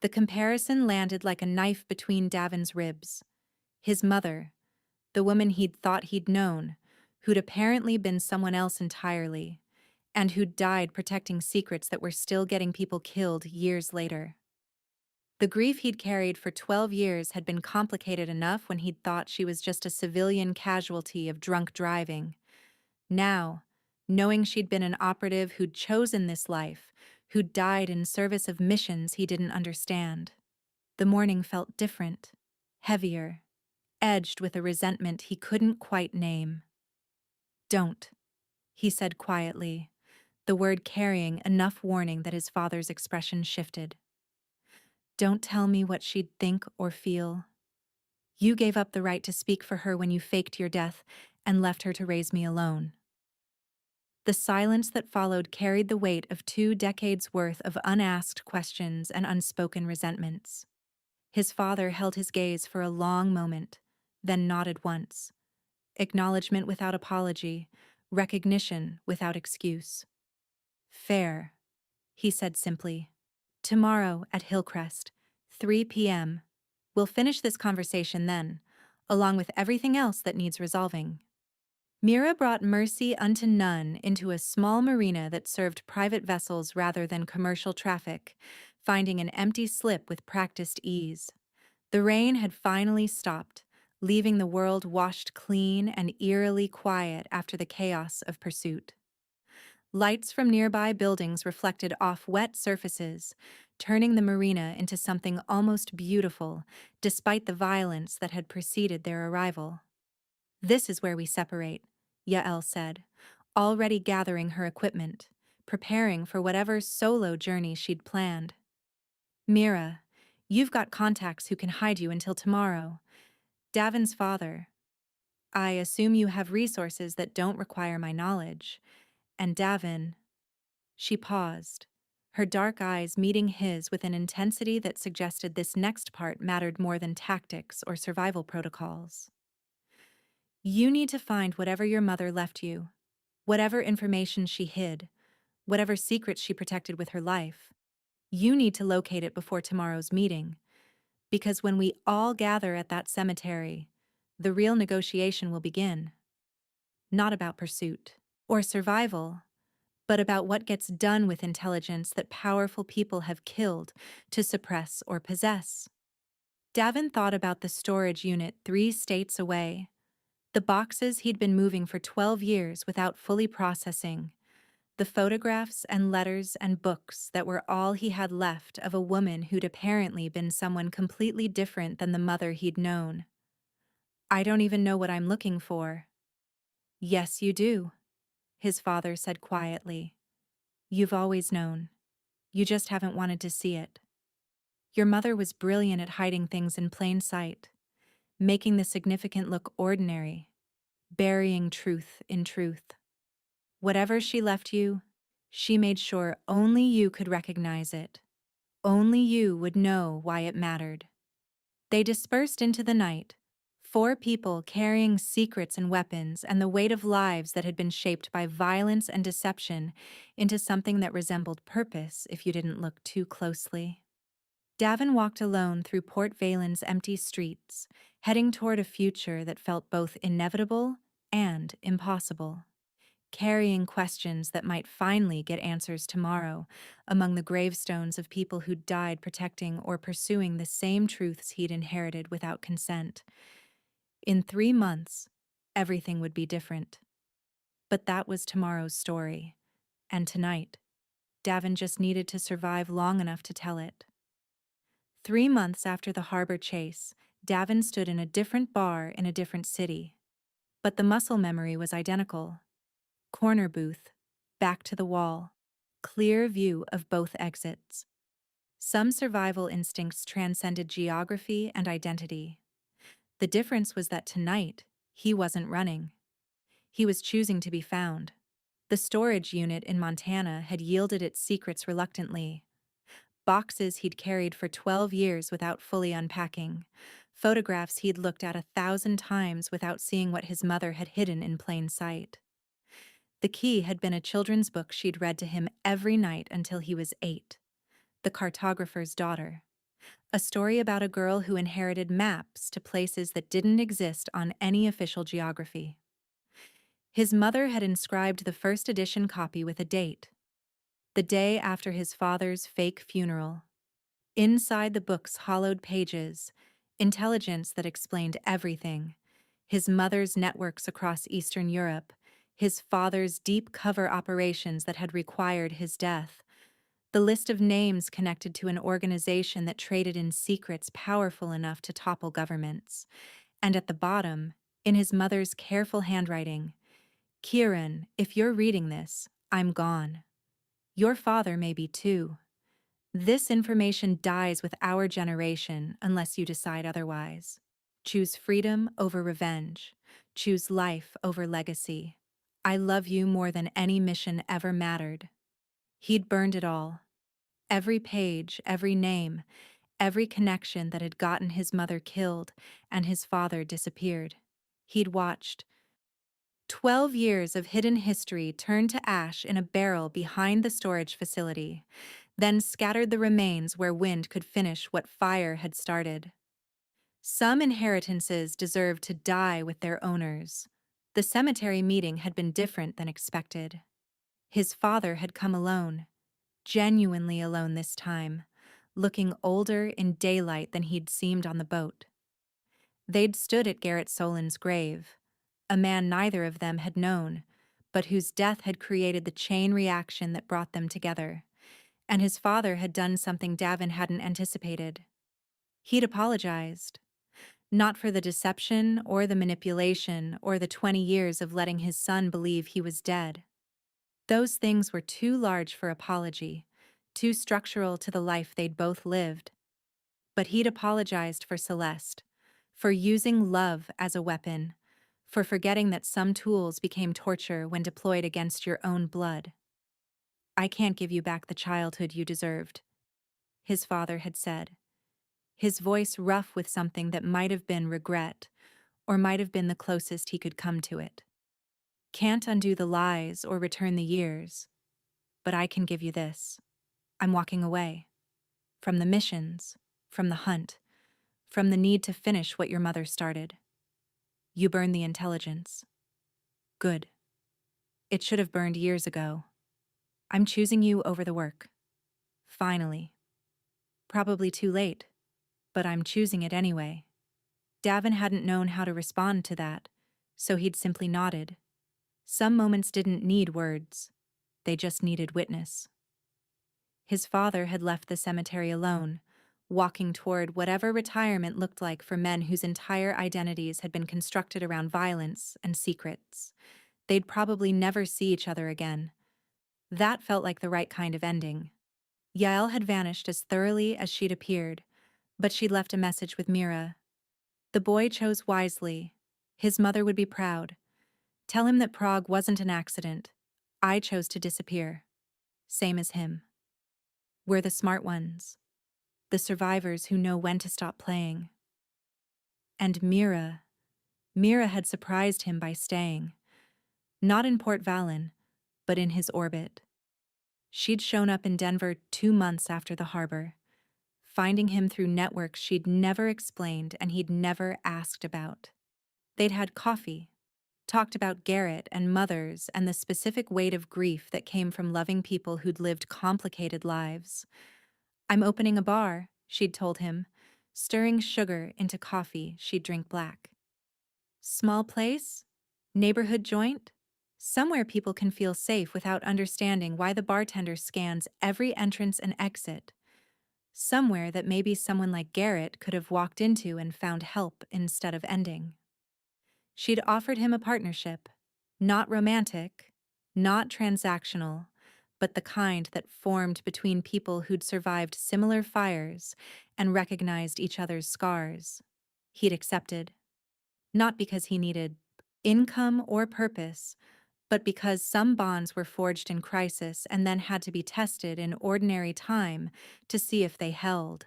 The comparison landed like a knife between Davin's ribs. His mother, the woman he'd thought he'd known, who'd apparently been someone else entirely, and who'd died protecting secrets that were still getting people killed years later. The grief he'd carried for 12 years had been complicated enough when he'd thought she was just a civilian casualty of drunk driving. Now, knowing she'd been an operative who'd chosen this life, who'd died in service of missions he didn't understand, the morning felt different, heavier, edged with a resentment he couldn't quite name. "Don't," he said quietly, the word carrying enough warning that his father's expression shifted. "Don't tell me what she'd think or feel. You gave up the right to speak for her when you faked your death and left her to raise me alone." The silence that followed carried the weight of 2 decades' worth of unasked questions and unspoken resentments. His father held his gaze for a long moment, then nodded once. Acknowledgement without apology, recognition without excuse. "Fair," he said simply. "Tomorrow at Hillcrest, 3 p.m. We'll finish this conversation then, along with everything else that needs resolving." Mira brought mercy unto none into a small marina that served private vessels rather than commercial traffic, finding an empty slip with practiced ease. The rain had finally stopped, leaving the world washed clean and eerily quiet after the chaos of pursuit. Lights from nearby buildings reflected off wet surfaces, turning the marina into something almost beautiful, despite the violence that had preceded their arrival. "This is where we separate," Yael said, already gathering her equipment, preparing for whatever solo journey she'd planned. "Mira, you've got contacts who can hide you until tomorrow. Davin's father. I assume you have resources that don't require my knowledge. And Davin..." She paused, her dark eyes meeting his with an intensity that suggested this next part mattered more than tactics or survival protocols. "You need to find whatever your mother left you, whatever information she hid, whatever secrets she protected with her life. You need to locate it before tomorrow's meeting, because when we all gather at that cemetery, the real negotiation will begin. Not about pursuit or survival, but about what gets done with intelligence that powerful people have killed to suppress or possess." Davin thought about the storage unit 3 states away, the boxes he'd been moving for 12 years without fully processing, the photographs and letters and books that were all he had left of a woman who'd apparently been someone completely different than the mother he'd known. "I don't even know what I'm looking for." "Yes, you do," his father said quietly. "You've always known. You just haven't wanted to see it. Your mother was brilliant at hiding things in plain sight, making the significant look ordinary, burying truth in truth. Whatever she left you, she made sure only you could recognize it. Only you would know why it mattered." They dispersed into the night, 4 people carrying secrets and weapons and the weight of lives that had been shaped by violence and deception into something that resembled purpose if you didn't look too closely. Davin walked alone through Port Valen's empty streets, heading toward a future that felt both inevitable and impossible, carrying questions that might finally get answers tomorrow among the gravestones of people who died protecting or pursuing the same truths he'd inherited without consent. In 3 months, everything would be different. But that was tomorrow's story, and tonight, Davin just needed to survive long enough to tell it. 3 months after the harbor chase, Davin stood in a different bar in a different city. But the muscle memory was identical. Corner booth, back to the wall, clear view of both exits. Some survival instincts transcended geography and identity. The difference was that tonight, he wasn't running. He was choosing to be found. The storage unit in Montana had yielded its secrets reluctantly. Boxes he'd carried for 12 years without fully unpacking. Photographs he'd looked at 1,000 times without seeing what his mother had hidden in plain sight. The key had been a children's book she'd read to him every night until he was 8, The Cartographer's Daughter, a story about a girl who inherited maps to places that didn't exist on any official geography. His mother had inscribed the first edition copy with a date, the day after his father's fake funeral. Inside the book's hollowed pages, intelligence that explained everything: his mother's networks across Eastern Europe, his father's deep cover operations that had required his death, the list of names connected to an organization that traded in secrets powerful enough to topple governments. And at the bottom, in his mother's careful handwriting, "Kieran, if you're reading this, I'm gone. Your father may be too. This information dies with our generation unless you decide otherwise. Choose freedom over revenge. Choose life over legacy. I love you more than any mission ever mattered." He'd burned it all. Every page, every name, every connection that had gotten his mother killed and his father disappeared. He'd watched 12 years of hidden history turn to ash in a barrel behind the storage facility, then scattered the remains where wind could finish what fire had started. Some inheritances deserved to die with their owners. The cemetery meeting had been different than expected. His father had come alone, genuinely alone this time, looking older in daylight than he'd seemed on the boat. They'd stood at Garrett Solin's grave, a man neither of them had known, but whose death had created the chain reaction that brought them together. And his father had done something Davin hadn't anticipated. He'd apologized. Not for the deception or the manipulation or the 20 years of letting his son believe he was dead. Those things were too large for apology, too structural to the life they'd both lived. But he'd apologized for Celeste, for using love as a weapon, for forgetting that some tools became torture when deployed against your own blood. "I can't give you back the childhood you deserved," his father had said, his voice rough with something that might have been regret, or might have been the closest he could come to it. "Can't undo the lies or return the years, but I can give you this. I'm walking away. From the missions, from the hunt, from the need to finish what your mother started. You burned the intelligence. Good. It should have burned years ago. I'm choosing you over the work. Finally. Probably too late, but I'm choosing it anyway." Davin hadn't known how to respond to that, so he'd simply nodded. Some moments didn't need words. They just needed witness. His father had left the cemetery alone, walking toward whatever retirement looked like for men whose entire identities had been constructed around violence and secrets. They'd probably never see each other again. That felt like the right kind of ending. Yael had vanished as thoroughly as she'd appeared, but she'd left a message with Mira. The boy chose wisely. His mother would be proud. Tell him that Prague wasn't an accident. I chose to disappear. Same as him. We're the smart ones. The survivors who know when to stop playing. And Mira had surprised him by staying. Not in Port Valen, but in his orbit. She'd shown up in Denver 2 months after the harbor, finding him through networks she'd never explained and he'd never asked about. They'd had coffee, talked about Garrett and mothers and the specific weight of grief that came from loving people who'd lived complicated lives. "I'm opening a bar," she'd told him, stirring sugar into coffee she'd drink black. "Small place? Neighborhood joint? Somewhere people can feel safe without understanding why the bartender scans every entrance and exit. Somewhere that maybe someone like Garrett could have walked into and found help instead of ending." She'd offered him a partnership, not romantic, not transactional, but the kind that formed between people who'd survived similar fires and recognized each other's scars. He'd accepted. Not because he needed income or purpose, but because some bonds were forged in crisis and then had to be tested in ordinary time to see if they held.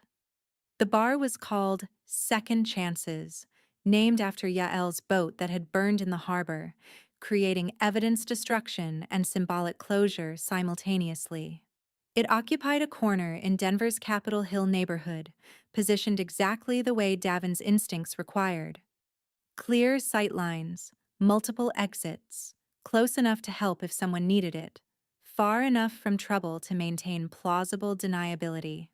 The bar was called Second Chances, named after Yael's boat that had burned in the harbor, creating evidence destruction and symbolic closure simultaneously. It occupied a corner in Denver's Capitol Hill neighborhood, positioned exactly the way Davin's instincts required. Clear sight lines, multiple exits, close enough to help if someone needed it, far enough from trouble to maintain plausible deniability.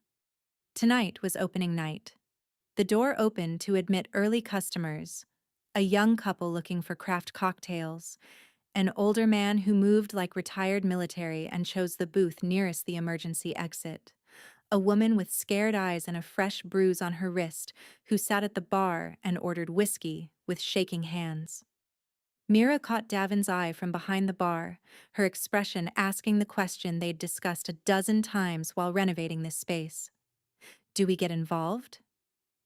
Tonight was opening night. The door opened to admit early customers, a young couple looking for craft cocktails, an older man who moved like retired military and chose the booth nearest the emergency exit, a woman with scared eyes and a fresh bruise on her wrist who sat at the bar and ordered whiskey with shaking hands. Mira caught Davin's eye from behind the bar, her expression asking the question they'd discussed a dozen times while renovating this space. Do we get involved?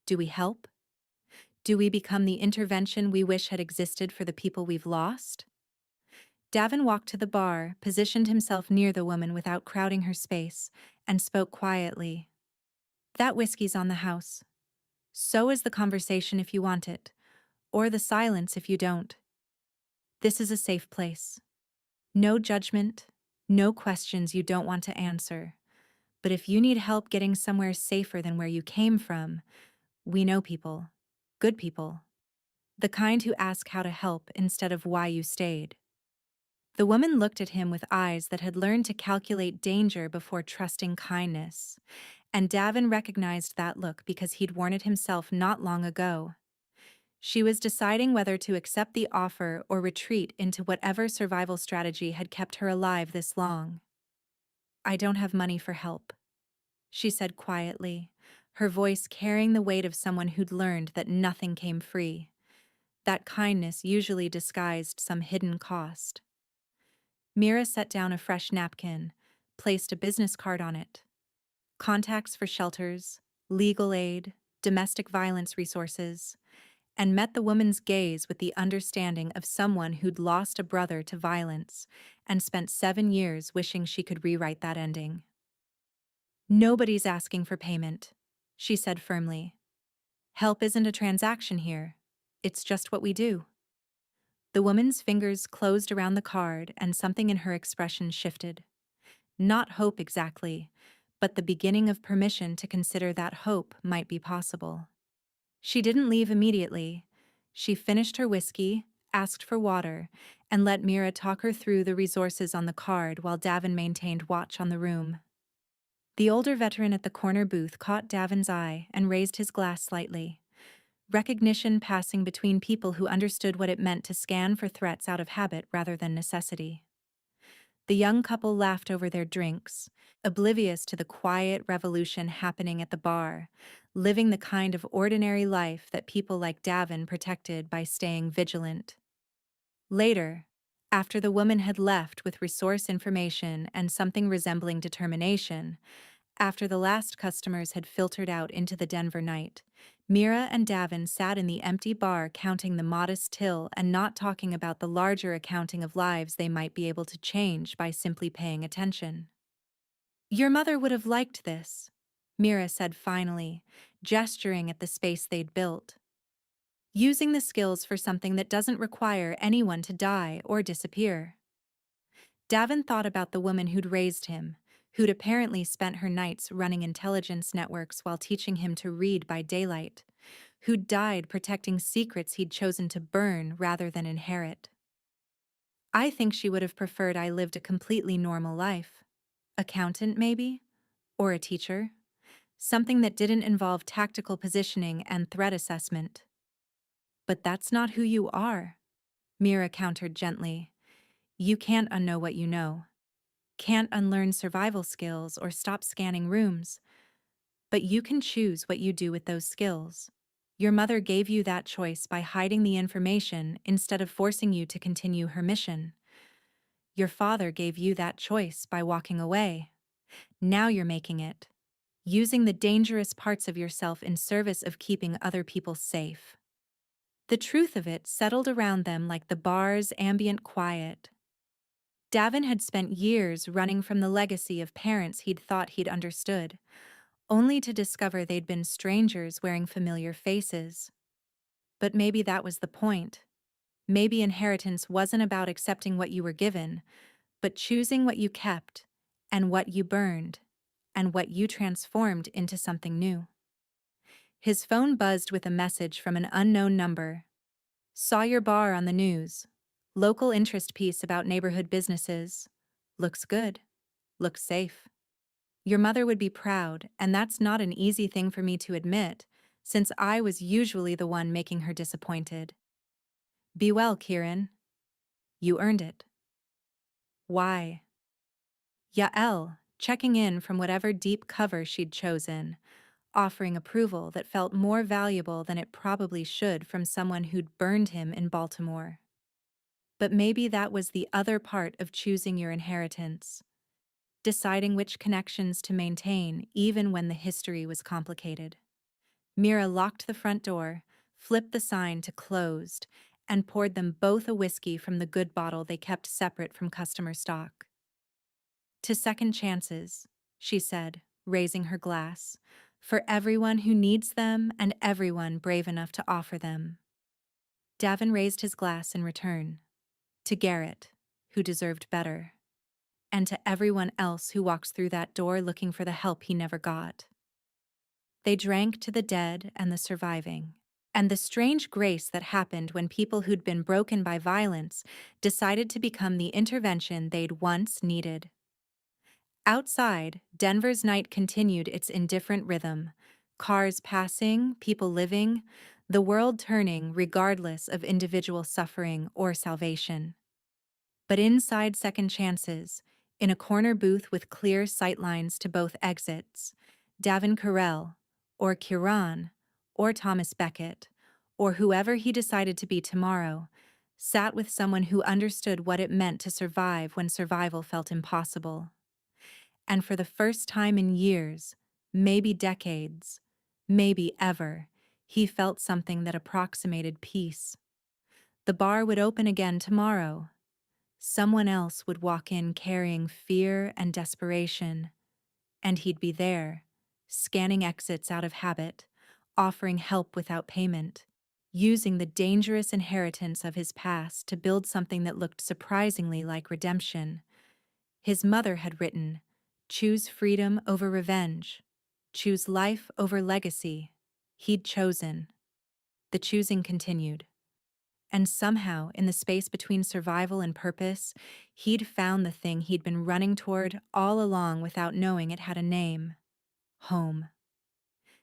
Do we help? Do we become the intervention we wish had existed for the people we've lost? Davin walked to the bar, positioned himself near the woman without crowding her space, and spoke quietly. That whiskey's on the house. So is the conversation if you want it, or the silence if you don't. This is a safe place. No judgment, no questions you don't want to answer. But if you need help getting somewhere safer than where you came from, we know people. Good people. The kind who ask how to help instead of why you stayed. The woman looked at him with eyes that had learned to calculate danger before trusting kindness, and Davin recognized that look because he'd worn it himself not long ago. She was deciding whether to accept the offer or retreat into whatever survival strategy had kept her alive this long. I don't have money for help, she said quietly, her voice carrying the weight of someone who'd learned that nothing came free. That kindness usually disguised some hidden cost. Mira set down a fresh napkin, placed a business card on it. Contacts for shelters, legal aid, domestic violence resources, and met the woman's gaze with the understanding of someone who'd lost a brother to violence and spent 7 years wishing she could rewrite that ending. Nobody's asking for payment, she said firmly. Help isn't a transaction here. It's just what we do. The woman's fingers closed around the card and something in her expression shifted. Not hope exactly, but the beginning of permission to consider that hope might be possible. She didn't leave immediately. She finished her whiskey, asked for water, and let Mira talk her through the resources on the card while Davin maintained watch on the room. The older veteran at the corner booth caught Davin's eye and raised his glass slightly. Recognition passing between people who understood what it meant to scan for threats out of habit rather than necessity. The young couple laughed over their drinks, oblivious to the quiet revolution happening at the bar, living the kind of ordinary life that people like Davin protected by staying vigilant. Later, after the woman had left with resource information and something resembling determination, after the last customers had filtered out into the Denver night, Mira and Davin sat in the empty bar counting the modest till and not talking about the larger accounting of lives they might be able to change by simply paying attention. Your mother would have liked this, Mira said finally, gesturing at the space they'd built. Using the skills for something that doesn't require anyone to die or disappear. Davin thought about the woman who'd raised him, who'd apparently spent her nights running intelligence networks while teaching him to read by daylight, who'd died protecting secrets he'd chosen to burn rather than inherit. I think she would have preferred I lived a completely normal life. Accountant, maybe? Or a teacher? Something that didn't involve tactical positioning and threat assessment. But that's not who you are, Mira countered gently. You can't unknow what you know. Can't unlearn survival skills or stop scanning rooms. But you can choose what you do with those skills. Your mother gave you that choice by hiding the information instead of forcing you to continue her mission. Your father gave you that choice by walking away. Now you're making it. Using the dangerous parts of yourself in service of keeping other people safe. The truth of it settled around them like the bar's ambient quiet. Davin had spent years running from the legacy of parents he'd thought he'd understood, only to discover they'd been strangers wearing familiar faces. But maybe that was the point. Maybe inheritance wasn't about accepting what you were given, but choosing what you kept, and what you burned, and what you transformed into something new. His phone buzzed with a message from an unknown number. Saw your bar on the news. Local interest piece about neighborhood businesses. Looks good. Looks safe. Your mother would be proud, and that's not an easy thing for me to admit, since I was usually the one making her disappointed. Be well, Kieran. You earned it. Why? Yael, checking in from whatever deep cover she'd chosen, offering approval that felt more valuable than it probably should from someone who'd burned him in Baltimore. But maybe that was the other part of choosing your inheritance, deciding which connections to maintain even when the history was complicated. Mira locked the front door, flipped the sign to closed, and poured them both a whiskey from the good bottle they kept separate from customer stock. To second chances, she said, raising her glass, for everyone who needs them and everyone brave enough to offer them. Davin raised his glass in return. To Garrett, who deserved better. And to everyone else who walks through that door looking for the help he never got. They drank to the dead and the surviving, and the strange grace that happened when people who'd been broken by violence decided to become the intervention they'd once needed. Outside, Denver's night continued its indifferent rhythm. Cars passing, people living, the world turning regardless of individual suffering or salvation. But inside Second Chances, in a corner booth with clear sightlines to both exits, Davin Carell, or Kieran, or Thomas Beckett, or whoever he decided to be tomorrow, sat with someone who understood what it meant to survive when survival felt impossible. And for the first time in years, maybe decades, maybe ever, he felt something that approximated peace. The bar would open again tomorrow. Someone else would walk in carrying fear and desperation, and he'd be there, scanning exits out of habit, offering help without payment, using the dangerous inheritance of his past to build something that looked surprisingly like redemption. His mother had written, "Choose freedom over revenge. Choose life over legacy." He'd chosen. The choosing continued. And somehow, in the space between survival and purpose, he'd found the thing he'd been running toward all along without knowing it had a name. Home.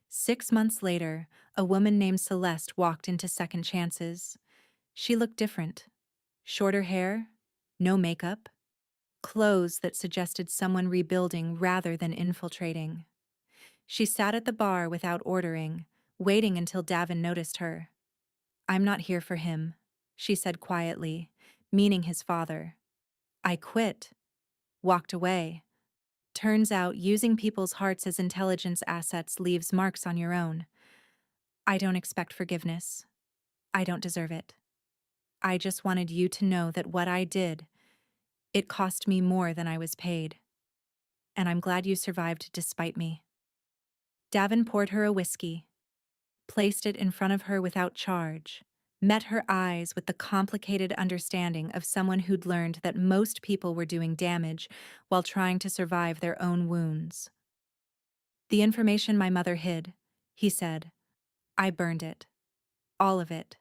6 months later, a woman named Celeste walked into Second Chances. She looked different. Shorter hair, no makeup, clothes that suggested someone rebuilding rather than infiltrating. She sat at the bar without ordering, waiting until Davin noticed her. "I'm not here for him," she said quietly, meaning his father. "I quit. Walked away. Turns out using people's hearts as intelligence assets leaves marks on your own. I don't expect forgiveness. I don't deserve it. I just wanted you to know that what I did, it cost me more than I was paid. And I'm glad you survived despite me." Davin poured her a whiskey, placed it in front of her without charge, met her eyes with the complicated understanding of someone who'd learned that most people were doing damage while trying to survive their own wounds. "The information my mother hid," he said. "I burned it. All of it.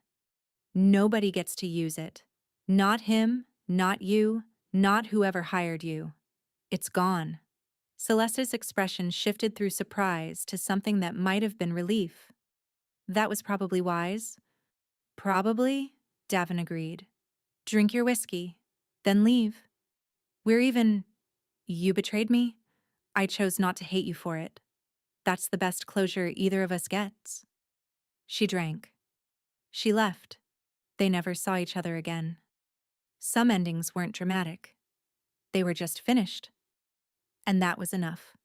Nobody gets to use it. Not him, not you, not whoever hired you. It's gone." Celeste's expression shifted through surprise to something that might have been relief. "That was probably wise." "Probably," Davin agreed. "Drink your whiskey, then leave. You betrayed me. I chose not to hate you for it. That's the best closure either of us gets." She drank. She left. They never saw each other again. Some endings weren't dramatic. They were just finished. And that was enough.